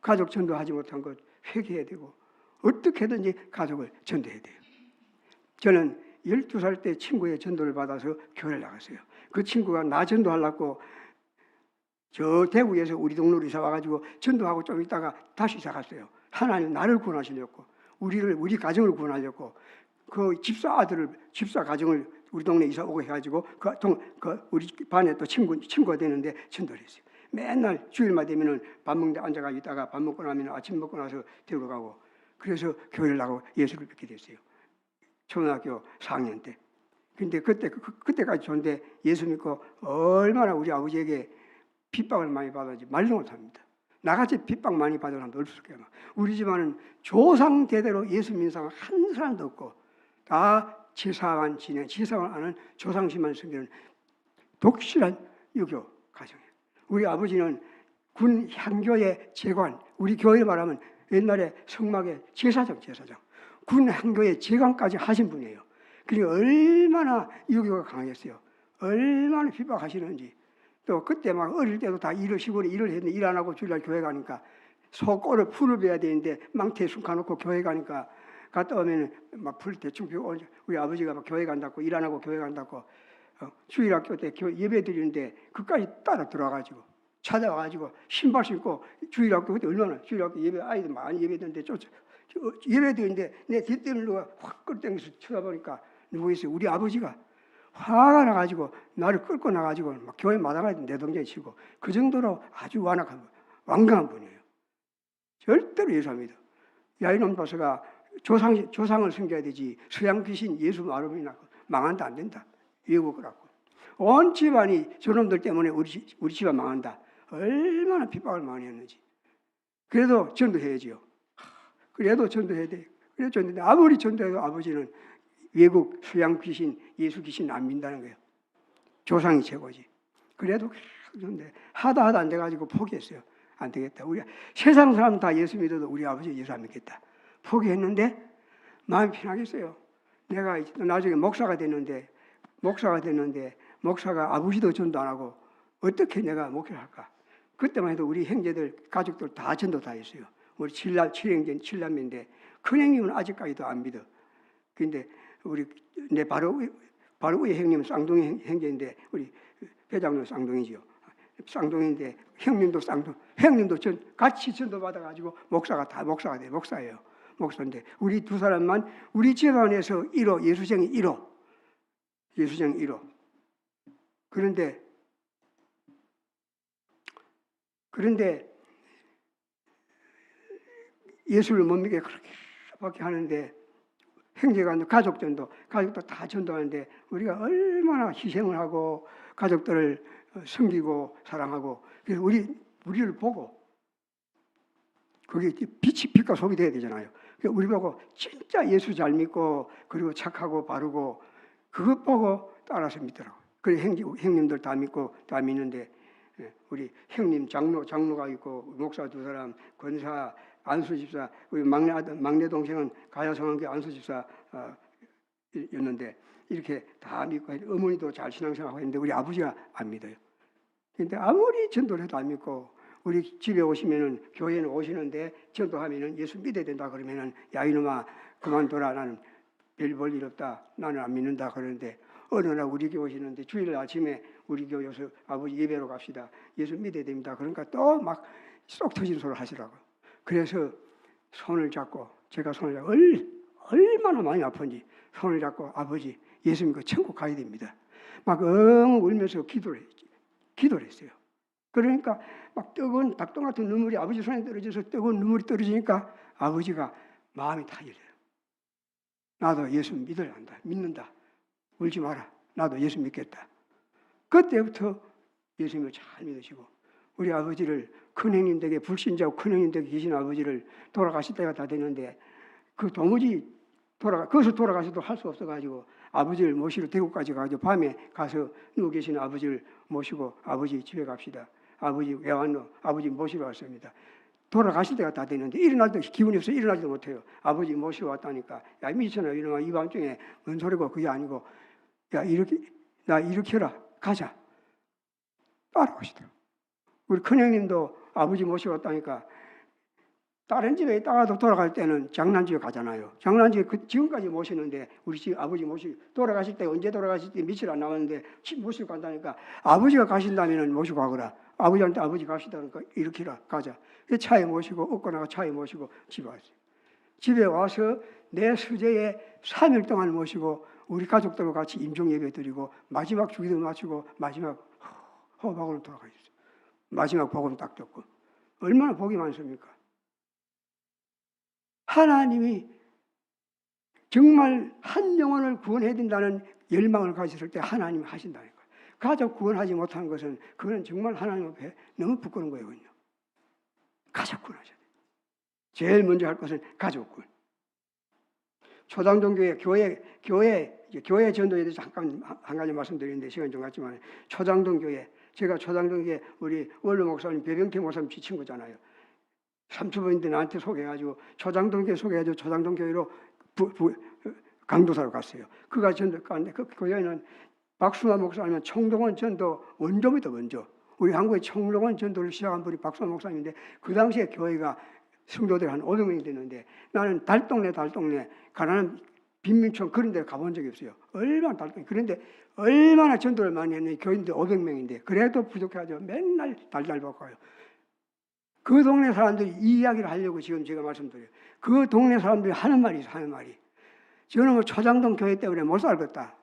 가족 전도하지 못한 것 회개해야 되고 어떻게든지 가족을 전도해야 돼요. 저는 12살 때 친구의 전도를 받아서 교회를 나갔어요. 그 친구가 나 전도하려고 저 대구에서 우리 동네로 이사 와가지고 전도하고 좀 있다가 다시 이사 갔어요. 하나님 나를 구원하시려고, 우리 가정을 구원하려고 그 집사 가정을 우리 동네 이사 오게 해가지고 우리 반에 또 친구가 되는데 전도를 했어요. 맨날 주일만 되면은 밥 먹는데 앉아가 있다가 밥 먹고 나면 아침 먹고 나서 데리러 가고 그래서 교회를 나가고 예수를 믿게 됐어요. 초등학교 4학년 때. 근데 그때까지 좋은데 예수 믿고 얼마나 우리 아버지에게 핍박을 많이 받았는지 말도 못합니다. 나같이 핍박 많이 받은 사람도 없을 거예요. 우리 집안은 조상 대대로 예수 믿는 사람 한 사람도 없고 다 제사만 아는 조상심만 섬기는 독실한 유교 가정이에요. 우리 아버지는 군 향교의 재관, 우리 교회 말하면 옛날에 성막의 제사장. 군 향교의 재관까지 하신 분이에요. 그러니까 얼마나 유교가 강했어요. 얼마나 핍박하시는지. 또 그때 막 어릴 때도 다 시골에 일을 했는데 일 안 하고 주일날 교회 가니까 소꼬를 풀을 베야 되는데 망태에 숨가놓고 교회 가니까 갔다 오면 막 풀 대충 비고 우리 아버지가 막 교회 간다고 일 안 하고 교회 간다고 주일학교 때 예배 드리는데 그까지 따라 들어와가지고 찾아와가지고 신발 신고 주일학교 그때 얼마나 주일학교 예배 아이들 많이 예배 드는데 예배 드리는데 내 뒷뜰을 누가 확 끌땡겨서 쳐다보니까 누구 있어요? 우리 아버지가 화가 나가지고 나를 끌고 나가지고 막 교회 마당에 내 동생이 치고 그 정도로 아주 완강한 분이에요. 절대로 예수 안 믿어. 야 이놈 도서가 조상을 섬겨야 되지 서양 귀신 예수 말음이나 망한다 안 된다. 외국 거라고. 온 집안이 저놈들 때문에 우리 집안 망한다. 얼마나 핍박을 많이 했는지. 그래도 전도해야지요. 그래도 전도해야 돼. 그래도 전도해. 아무리 전도해도 아버지는 외국 서양 귀신, 예수 귀신 안 믿는다는 거예요. 조상이 최고지. 그래도 하다 안 돼가지고 포기했어요. 안 되겠다. 우리 세상 사람 다 예수 믿어도 우리 아버지 예수 안 믿겠다. 포기했는데 마음이 편하겠어요. 내가 나중에 목사가 됐는데 목사가 아버지도 전도 안 하고 어떻게 내가 목회를 할까? 그때만 해도 우리 형제들 가족들 다 전도 다 했어요. 우리 칠형제 7남매인데 큰 형님은 아직까지도 안 믿어. 근데 우리 내 바로 위에 형님은 쌍둥이 형제인데 우리 회장도 쌍둥이지요. 쌍둥이인데 형님도 형님도 같이 전도 받아가지고 목사가 돼. 목사예요. 목사인데 우리 두 사람만 우리 집안에서 1호 예수쟁이 1호. 예수쟁이 1호. 그런데 예수를 못 믿게 그렇게밖에 하는데 형제가 가족도 다 전도하는데 우리가 얼마나 희생을 하고 가족들을 섬기고 사랑하고 그래서 우리를 보고 그게 빛과 소비 돼야 되잖아요. 우리 보고 진짜 예수 잘 믿고 그리고 착하고 바르고 그것 보고 따라서 믿더라고요. 그래 형님들 다 믿고 다 믿는데 우리 형님 장로가 있고 목사 두 사람 권사 안수 집사 우리 막내 동생은 가야성한교 안수 집사였는데 이렇게 다 믿고 어머니도 잘 신앙생활하고 있는데 우리 아버지가 안 믿어요. 근데 아무리 전도를 해도 안 믿고 우리 집에 오시면은 교회는 오시는데 전도하면은 예수 믿어야 된다 그러면은 야 이놈아 그만둬라 나는 별 볼 일 없다 나는 안 믿는다 그러는데 어느 날 우리 교회 오시는데 주일 아침에 우리 교회에서 아버지 예배로 갑시다 예수 믿어야 됩니다 그러니까 또 막 쏙 터진 소리를 하시더라고요. 그래서 손을 잡고 제가 손을 잡고 얼마나 많이 아픈지 손을 잡고 아버지 예수 믿고 천국 가야 됩니다. 막 울면서 기도를 했어요. 그러니까 막 뜨거운 닭똥 같은 눈물이 아버지 손에 떨어져서 뜨거운 눈물이 떨어지니까 아버지가 마음이 다 열려요. 나도 예수 믿어야 한다. 믿는다. 울지 마라. 나도 예수 믿겠다. 그때부터 예수님을 잘 믿으시고 우리 아버지를 큰형님 댁에 불신자고 큰형님 댁에 계신 아버지를 돌아가실 때가 다 됐는데 그 도무지 거기서 돌아가셔도 할 수 없어가지고 아버지를 모시러 대구까지 가서 밤에 가서 누워 계시는 아버지를 모시고 아버지 집에 갑시다. 아버지 왜 왔노? 아버지 모시러 왔습니다. 돌아가실 때가 다 됐는데 일어날 때 기분이 없어서 일어나지도 못해요. 아버지 모시러 왔다니까 야 미쳤나 이놈아 이 밤중에 뭔 소리고 그게 아니고 야 나 일으켜라 가자 따라오시더라고. 우리 큰형님도 아버지 모시러 왔다니까 다른 집에 있다가도 돌아갈 때는 장난집에 가잖아요. 장난집에 지금까지 모시는데 우리 집 아버지 돌아가실 때 언제 돌아가실 때 며칠 안 남았는데 집 모시고 간다니까 아버지가 가신다면 모시고 가거라. 아버지한테 아버지 갑시다니까 일으키라 가자. 차에 모시고 얻고 차에 모시고 집에 왔어요. 집에 와서 내 수제에 3일 동안 모시고 우리 가족들과 같이 임종 예배 드리고 마지막 주기도 마치고 마지막 호박으로 돌아가셨어요. 마지막 복음 딱 듣고 얼마나 복이 많습니까? 하나님이 정말 한 영혼을 구원해야 된다는 열망을 가졌을 때 하나님이 하신다는 거예요. 가족 구원하지 못한 것은 그거는 정말 하나님 앞에 너무 부끄러운 거거든요. 가족 구원하셔야 돼요. 제일 먼저 할 것은 가족 구원. 초장동교회 교회 전도에 대해서 한 가지 말씀드리는데 시간이 좀 갔지만 초장동교회 제가 초장동교회 우리 원로 목사님 배병태 목사님 지친 거잖아요. 삼촌인데 나한테 소개해가지고 초장동교회 소개해가지고 초장동교회로 강도사로 갔어요. 그가 전도 갔는데 그 교회는 박수만 목사님은 청동원 전도 원조부터 먼저 우리 한국의 청동원 전도를 시작한 분이 박수만 목사님인데 그 당시에 교회가 성도들 한 500명이 됐는데 나는 달동네 가난한 빈민촌 그런 데 가본 적이 없어요. 얼마나 달동네 그런데 얼마나 전도를 많이 했는데 교인들 500명인데 그래도 부족해가지고 맨날 달달 바꿔요. 그 동네 사람들이 이 이야기를 하려고 지금 제가 말씀드려요. 그 동네 사람들이 하는 말이 있어요. 하는 말이. 저는 뭐 초장동 교회 때문에 못 살겠다.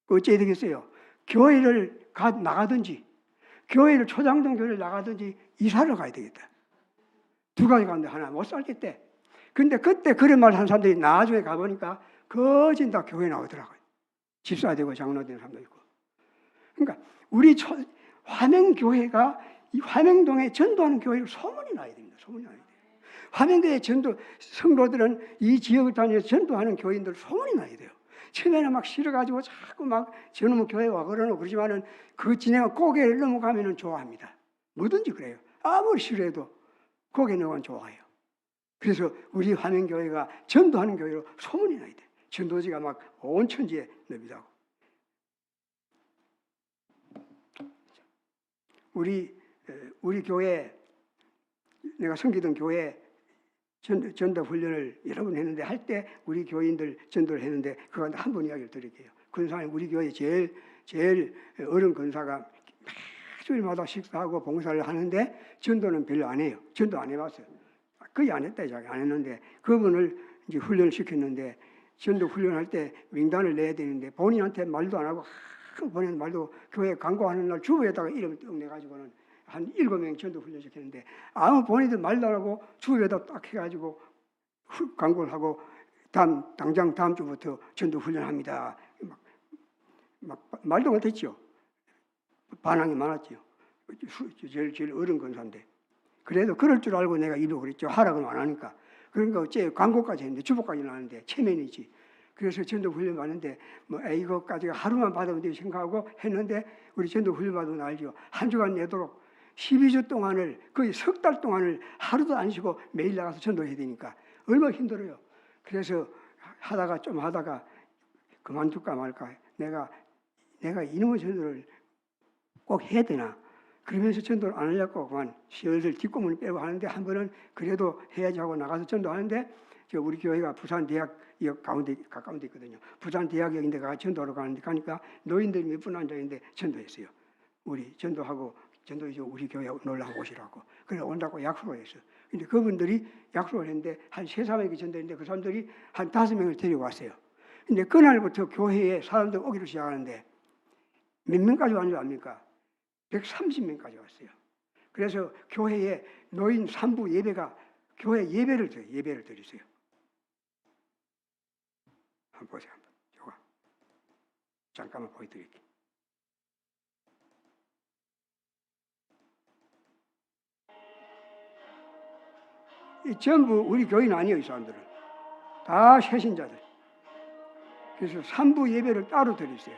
어찌해야 되겠어요? 교회를 나가든지 교회를 초장동 교회를 나가든지 이사를 가야 되겠다. 두 가지 가는데 하나 못 살겠대. 근데 그때 그런 말 하는 사람들이 나중에 가보니까 거진 다 교회 나오더라고요. 집사 되고 장로 되는 사람도 있고. 그러니까 우리 화명교회가 이 화명동에 전도하는 교회로 소문이 나야 됩니다. 소문이 나야 돼요. 화명교회 전도 성도들은 이 지역을 다니면서 전도하는 교인들 소문이 나야 돼요. 처음에는 막 싫어가지고 자꾸 막 저놈의 교회 와 그러지만은 그 진행을 고개를 넘어가면은 좋아합니다. 뭐든지 그래요. 아무리 싫어해도 고개 넘어가면 좋아해요. 그래서 우리 화명교회가 전도하는 교회로 소문이 나야 돼요. 전도지가 막 온 천지에 납니다고. 우리 교회 내가 섬기던 교회 전도 훈련을 여러 번 했는데 할 때 우리 교인들 전도를 했는데 그건 한 번 이야기를 드릴게요. 근사에 우리 교회 제일 어른 근사가 주일마다 식사하고 봉사를 하는데 전도는 별로 안 해요. 전도 안 해봤어요. 거의 안 했다 이야기 안 했는데 그분을 이제 훈련을 시켰는데 전도 훈련할 때 명단을 내야 되는데 본인한테 말도 안 하고 본인 말도 교회 광고하는 날 주부에다가 이름 딱 내가지고는 한 7명 전도 훈련 시켰는데 아무 본인들 말도 안 하고 주부에다 딱 해가지고 광고를 하고 당장 다음 주부터 전도 훈련합니다. 막 말도 못했죠. 반항이 많았죠. 제일 어른 권사인데 그래도 그럴 줄 알고 내가 이러고 그랬죠. 하라고는 안 하니까. 그러니까 어째 광고까지 했는데 주보까지 나왔는데 체면이지. 그래서 전도 훈련 받는데 뭐 이거까지 하루만 받으면 되고 생각하고 했는데 우리 전도 훈련 받으면 알죠. 한 주간 내도록 12주 동안을 거의 석 달 동안을 하루도 안 쉬고 매일 나가서 전도해야 되니까 얼마나 힘들어요. 그래서 좀 하다가 그만둘까 말까. 내가 이놈의 전도를 꼭 해야 되나. 그러면서 전도를 안 하려고 그만 슬슬 뒷고문을 빼고 하는데 한 번은 그래도 해야지 하고 나가서 전도하는데 우리 교회가 부산대학역 가까운 데 있거든요. 부산대학역인데 전도하러 가니까 노인들이 몇 분 앉아있는데 전도했어요. 우리 전도하고 전도해서 우리 교회 놀러 오시라고. 그래 온다고 약속을 했어요. 근데 그분들이 약속을 했는데 한 3-4명이 전도했는데 그 사람들이 한 5명을 데려왔어요. 근데 그날부터 교회에 사람들 오기로 시작하는데 몇 명까지 왔는지 압니까? 130명까지 왔어요. 그래서 교회에 노인 3부 예배가 교회 예배를 드리세요. 한번 보세요. 한번. 잠깐만 보여드릴게요. 이 전부 우리 교인 아니에요. 이 사람들은 다 새신자들. 그래서 3부 예배를 따로 드리세요.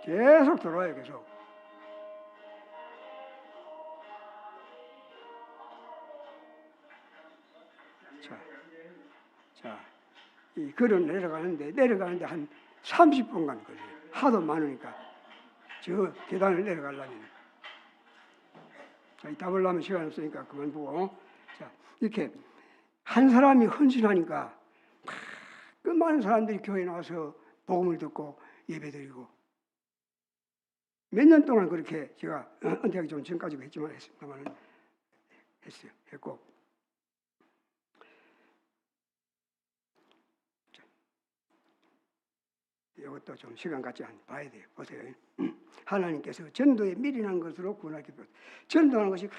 계속 들어와요. 계속. 자, 이 걸은 내려가는데 한 30분간 걸려요. 하도 많으니까 저 계단을 내려가려면. 자, 이따 보려면 시간 없으니까 그만두고. 자, 이렇게 한 사람이 헌신하니까 그 많은 사람들이 교회에 나와서 복음을 듣고 예배드리고 몇 년 동안 그렇게 제가 은퇴하기 좀 전까지도 했지만 했고 이것도 좀 시간 갖지 않 봐야 돼요. 보세요. 하나님께서 전도에 미련한 것으로 구원할 기쁘다. 전도하는 것이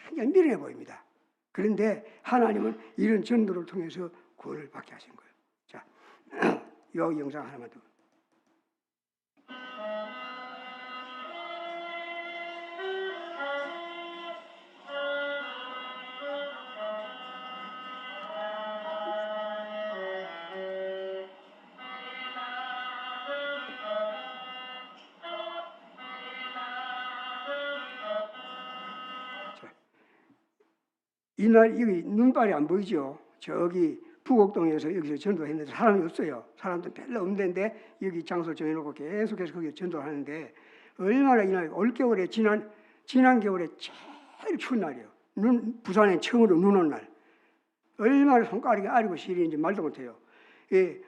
그냥 미련해 보입니다. 그런데 하나님은 이런 전도를 통해서 구원을 받게 하신 거예요. 자, 이 영상 하나만 더. 이날 여기 눈발이 안 보이죠? 저기 부곡동에서 여기서 전도했는데 사람이 없어요. 사람들 별로 없는데 여기 장소 정해놓고 계속해서 거기 전도를 하는데 얼마나 이날 올겨울에 지난 겨울에 제일 추운 날이에요. 부산에 처음으로 눈 온 날. 얼마나 손가락이 아리고 시리는지 말도 못해요. 예,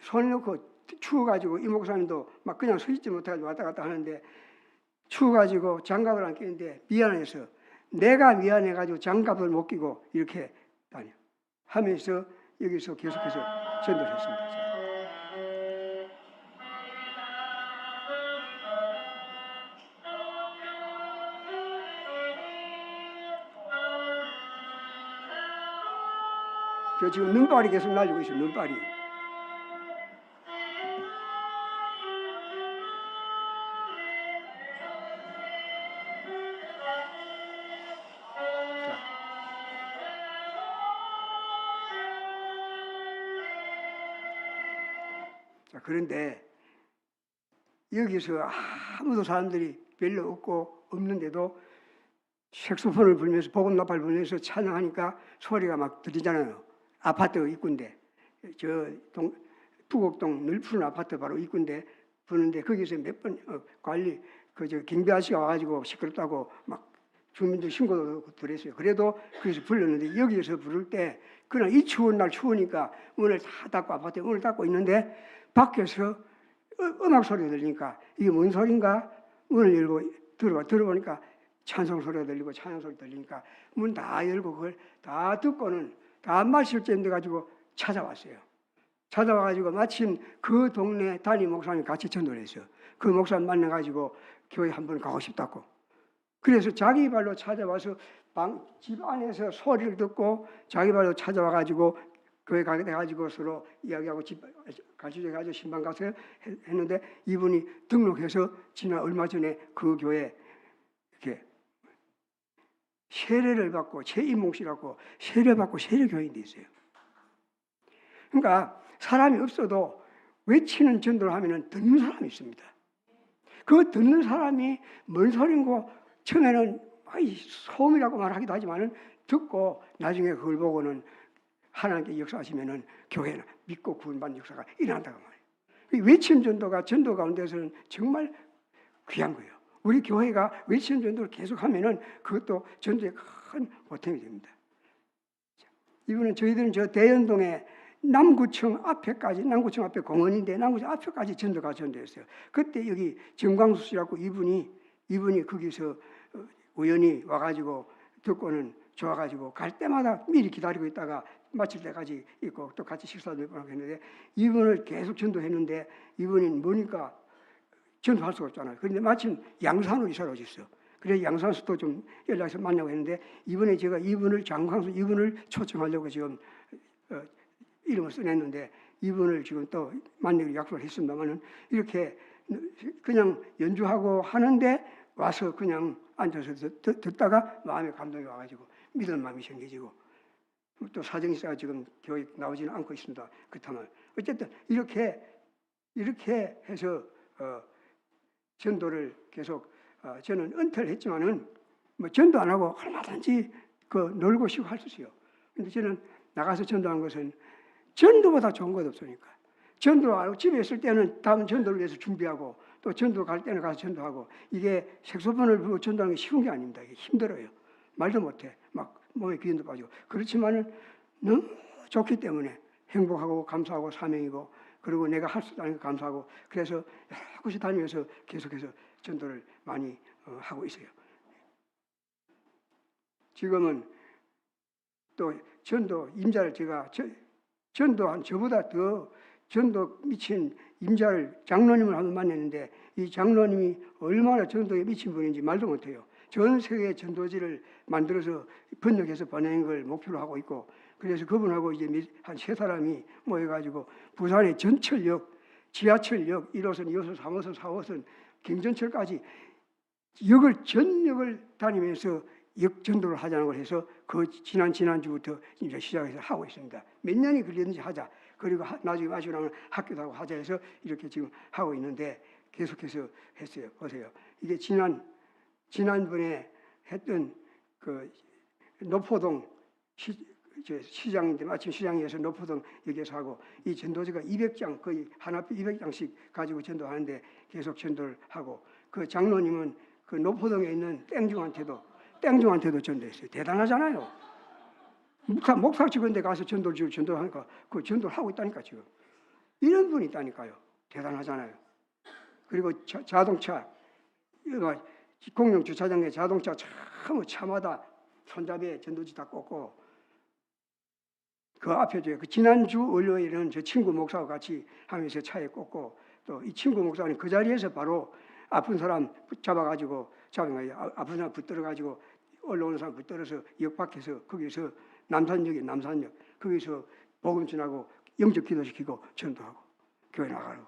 손 놓고 추워가지고 이 목사님도 막 그냥 서 있지 못해가지고 왔다 갔다 하는데 추워가지고 장갑을 안 끼는데 미안해서 내가 미안해가지고 장갑을 못 끼고 이렇게 다녀 하면서 여기서 계속해서 전도를 했습니다. 저 지금 눈발이 계속 날리고 있어요. 눈발이. 자, 그런데 여기서 아무도 사람들이 별로 없는데도 색소폰을 불면서 복음 나팔 불면서 찬양하니까 소리가 막 들리잖아요. 아파트 입구인데 부곡동 늘 푸른 아파트 바로 입구인데 부는데 거기서 몇 번 관리 그저 경비 아저씨가 와가지고 시끄럽다고 막 주민들 신고도 드렸어요. 그래도 그래서 불렀는데 여기에서 부를 때 그날 이 추운 날 추우니까 문을 다 닫고 아파트에 문을 닫고 있는데 밖에서 음악 소리가 들리니까 이게 뭔 소린가 문을 열고 들어보니까 찬송 소리가 들리고 찬양 소리 들리니까 문 다 열고 그걸 다 듣고는 다 마실쯤 돼가지고 찾아왔어요. 찾아와가지고 마침 그 동네 담임 목사님 같이 전도를 했어요. 그 목사님 만나가지고 교회 한번 가고 싶다고. 그래서 자기 발로 찾아와서 집 안에서 소리를 듣고 자기 발로 찾아와가지고 교회 가게 돼가지고 서로 이야기하고 집 같이 가서 신방 가서 했는데 이분이 등록해서 지난 얼마 전에 그 교회 이렇게 세례를 받고 최인몽 씨라고 세례받고 세례교인이 있어요. 그러니까 사람이 없어도 외치는 전도를 하면은 듣는 사람이 있습니다. 그 듣는 사람이 뭔 소린고 처음에는 소음이라고 말하기도 하지만은 듣고 나중에 그걸 보고는 하나님께 역사하시면은 교회는 믿고 구원받는 역사가 일어난다고 말이에요. 외침 전도가 전도 가운데서는 정말 귀한 거예요. 우리 교회가 외침 전도를 계속하면은 그것도 전도에 큰 보탬이 됩니다. 이번에 저희들은 저 대연동에 남구청 앞에까지, 남구청 앞에 공원인데 남구청 앞에까지 전도가 전도했어요. 그때 여기 정광수 씨라고 이분이 거기서 우연히 와가지고 듣고는 좋아가지고 갈 때마다 미리 기다리고 있다가 마칠 때까지 있고 또 같이 식사도 몇 번 하고 했는데 이분을 계속 전도했는데 이분이 뭐니까 전도할 수가 없잖아요. 그런데 마침 양산으로 이사를 오셨어요. 그래서 양산수도 좀 연락해서 만나고 했는데 이번에 제가 장광수 이분을 초청하려고 지금 이름을 써냈는데 이분을 지금 또 만나기로 약속을 했습니다만은 이렇게 그냥 연주하고 하는데 와서 그냥 앉아서 듣다가 마음에 감동이 와가지고 믿을 마음이 생겨지고 또 사정이사가 지금 교회 나오지는 않고 있습니다. 그렇다면 어쨌든 이렇게 해서 전도를 계속 저는 은퇴를 했지만은 뭐 전도 안 하고 얼마든지 놀고 쉬고 할 수 있어요. 근데 저는 나가서 전도한 것은 전도보다 좋은 것 없으니까. 전도 안 하고 집에 있을 때는 다음 전도를 위해서 준비하고 또 전도 갈 때는 가서 전도하고 이게 색소폰을 불고 전도하는 게 쉬운 게 아닙니다. 이게 힘들어요. 말도 못해. 막 몸에 기운도 빠지고. 그렇지만은 너무 좋기 때문에 행복하고 감사하고 사명이고 그리고 내가 할 수 있다는 게 감사하고 그래서 여러 곳에 다니면서 계속해서 전도를 많이 하고 있어요. 지금은 또 전도 임자를 제가 전도한 저보다 더 전도 미친 임자를 장로님을 한번 만났는데 이 장로님이 얼마나 전도에 미친 분인지 말도 못해요. 전 세계 전도지를 만들어서 번역해서 보내는 걸 목표로 하고 있고 그래서 그분하고 이제 한 3사람이 모여가지고 부산의 전철역, 지하철역 1호선, 2호선, 3호선, 4호선, 경전철까지 전역을 다니면서 역전도를 하자는 걸 해서 지난주부터 이제 시작해서 하고 있습니다. 몇 년이 걸리든지 하자. 그리고 나중에 마치고 나면 학교도 하고 하자 해서 이렇게 지금 하고 있는데 계속해서 했어요. 보세요. 이게 지난번에 했던 그 노포동 시장인데 마침 시장에서 노포동 여기에서 하고 이 전도지가 200장 거의 하나표 200장씩 가지고 전도하는데 계속 전도를 하고 그 장로님은 그 노포동에 있는 땡중한테도 전도했어요. 대단하잖아요. 목사 직원데 가서 전도하니까 그 전도를 하고 있다니까 지금 이런 분이 있다니까요. 대단하잖아요. 그리고 자동차 공영 주차장에 자동차 차마다 손잡이에 전도지 다 꽂고 그 앞에 그 지난주 월요일에는 저 친구 목사와 같이 하면서 차에 꽂고 또 이 친구 목사는 그 자리에서 바로 아픈 사람 잡아가지고 아픈 사람 붙들어가지고 올라오는 사람 붙들어서 역 밖에서 거기서 남산역 거기서 복음 전하고 영적 기도시키고 전도하고 교회 나가고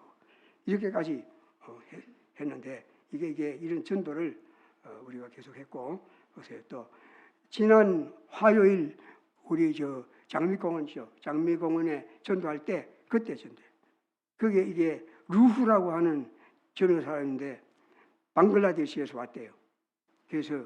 이렇게까지 했는데 이게 이런 전도를 우리가 계속했고 그래서 또 지난 화요일 우리 장미공원에 전도할 때 그때 전도. 그게 이게 루후라고 하는 젊은 사람인데 방글라데시에서 왔대요. 그래서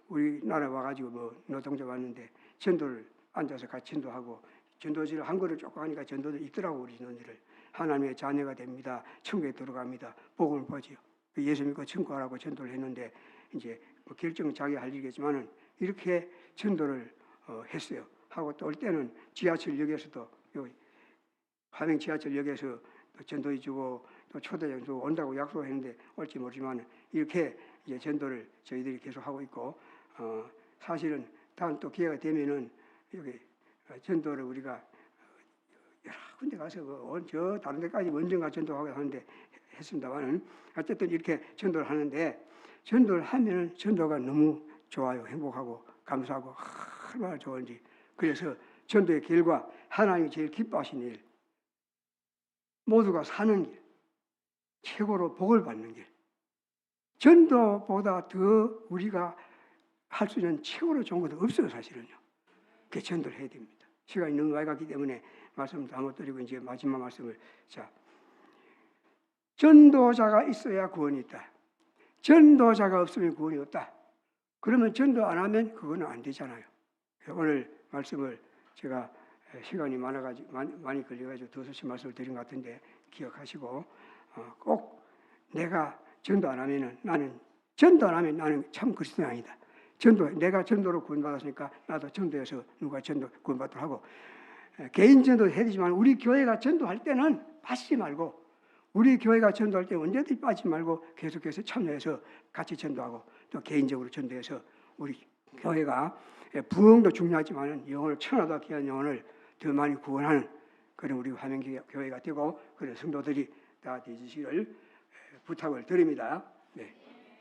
우리나라 와가지고 노동자 왔는데 전도를 앉아서 같이 전도하고 전도지를 한글을 조금 하니까 전도를 읽더라고 우리 전도지를 하나님의 자녀가 됩니다. 천국에 들어갑니다. 복음을 보지요. 그 예수 믿고 청구하라고 전도를 했는데 이제 뭐 결정은 자기 할 일이겠지만은 이렇게 전도를 했어요. 하고 또 올 때는 지하철역에서도 화명 지하철역에서 또 전도해 주고 또 초대장 주고 온다고 약속했는데 올지 모르지만 이렇게 이제 전도를 저희들이 계속 하고 있고 사실은 다음 또 기회가 되면은 여기 전도를 우리가 여러 군데 가서 저 다른 데까지 원정가 전도하고 하는데 했습니다만은 어쨌든 이렇게 전도를 하는데 전도를 하면은 전도가 너무 좋아요. 행복하고 감사하고 얼마나 좋은지. 그래서 전도의 결과 하나님이 제일 기뻐하시는 일, 모두가 사는 길, 최고로 복을 받는 길. 전도보다 더 우리가 할 수 있는 최고로 좋은 것도 없어요, 사실은요. 그 전도를 해야 됩니다. 시간이 너무 많이 갔기 때문에 말씀 다 못 드리고 이제 마지막 말씀을 자, 전도자가 있어야 구원이 있다. 전도자가 없으면 구원이 없다. 그러면 전도 안 하면 그거는 안 되잖아요. 오늘 말씀을 제가 시간이 많아가지고 많이 걸려가지고 더 말씀을 드린 것 같은데 기억하시고 꼭 내가 전도 안 하면은 나는 참 그리스도인이 아니다. 내가 전도로 구원받았으니까 나도 전도해서 누가 전도 구원받도록 하고 개인 전도 해야 되지만 우리 교회가 전도할 때는 빠지지 말고 우리 교회가 전도할 때 언제든지 빠지지 말고 계속해서 참여해서 같이 전도하고 또 개인적으로 전도해서 우리 교회가 부흥도 중요하지만 영혼을 천하다 귀한 영혼을 더 많이 구원하는 그런 우리 화명교회가 되고 그런 성도들이 다 되시기를 부탁을 드립니다. 네.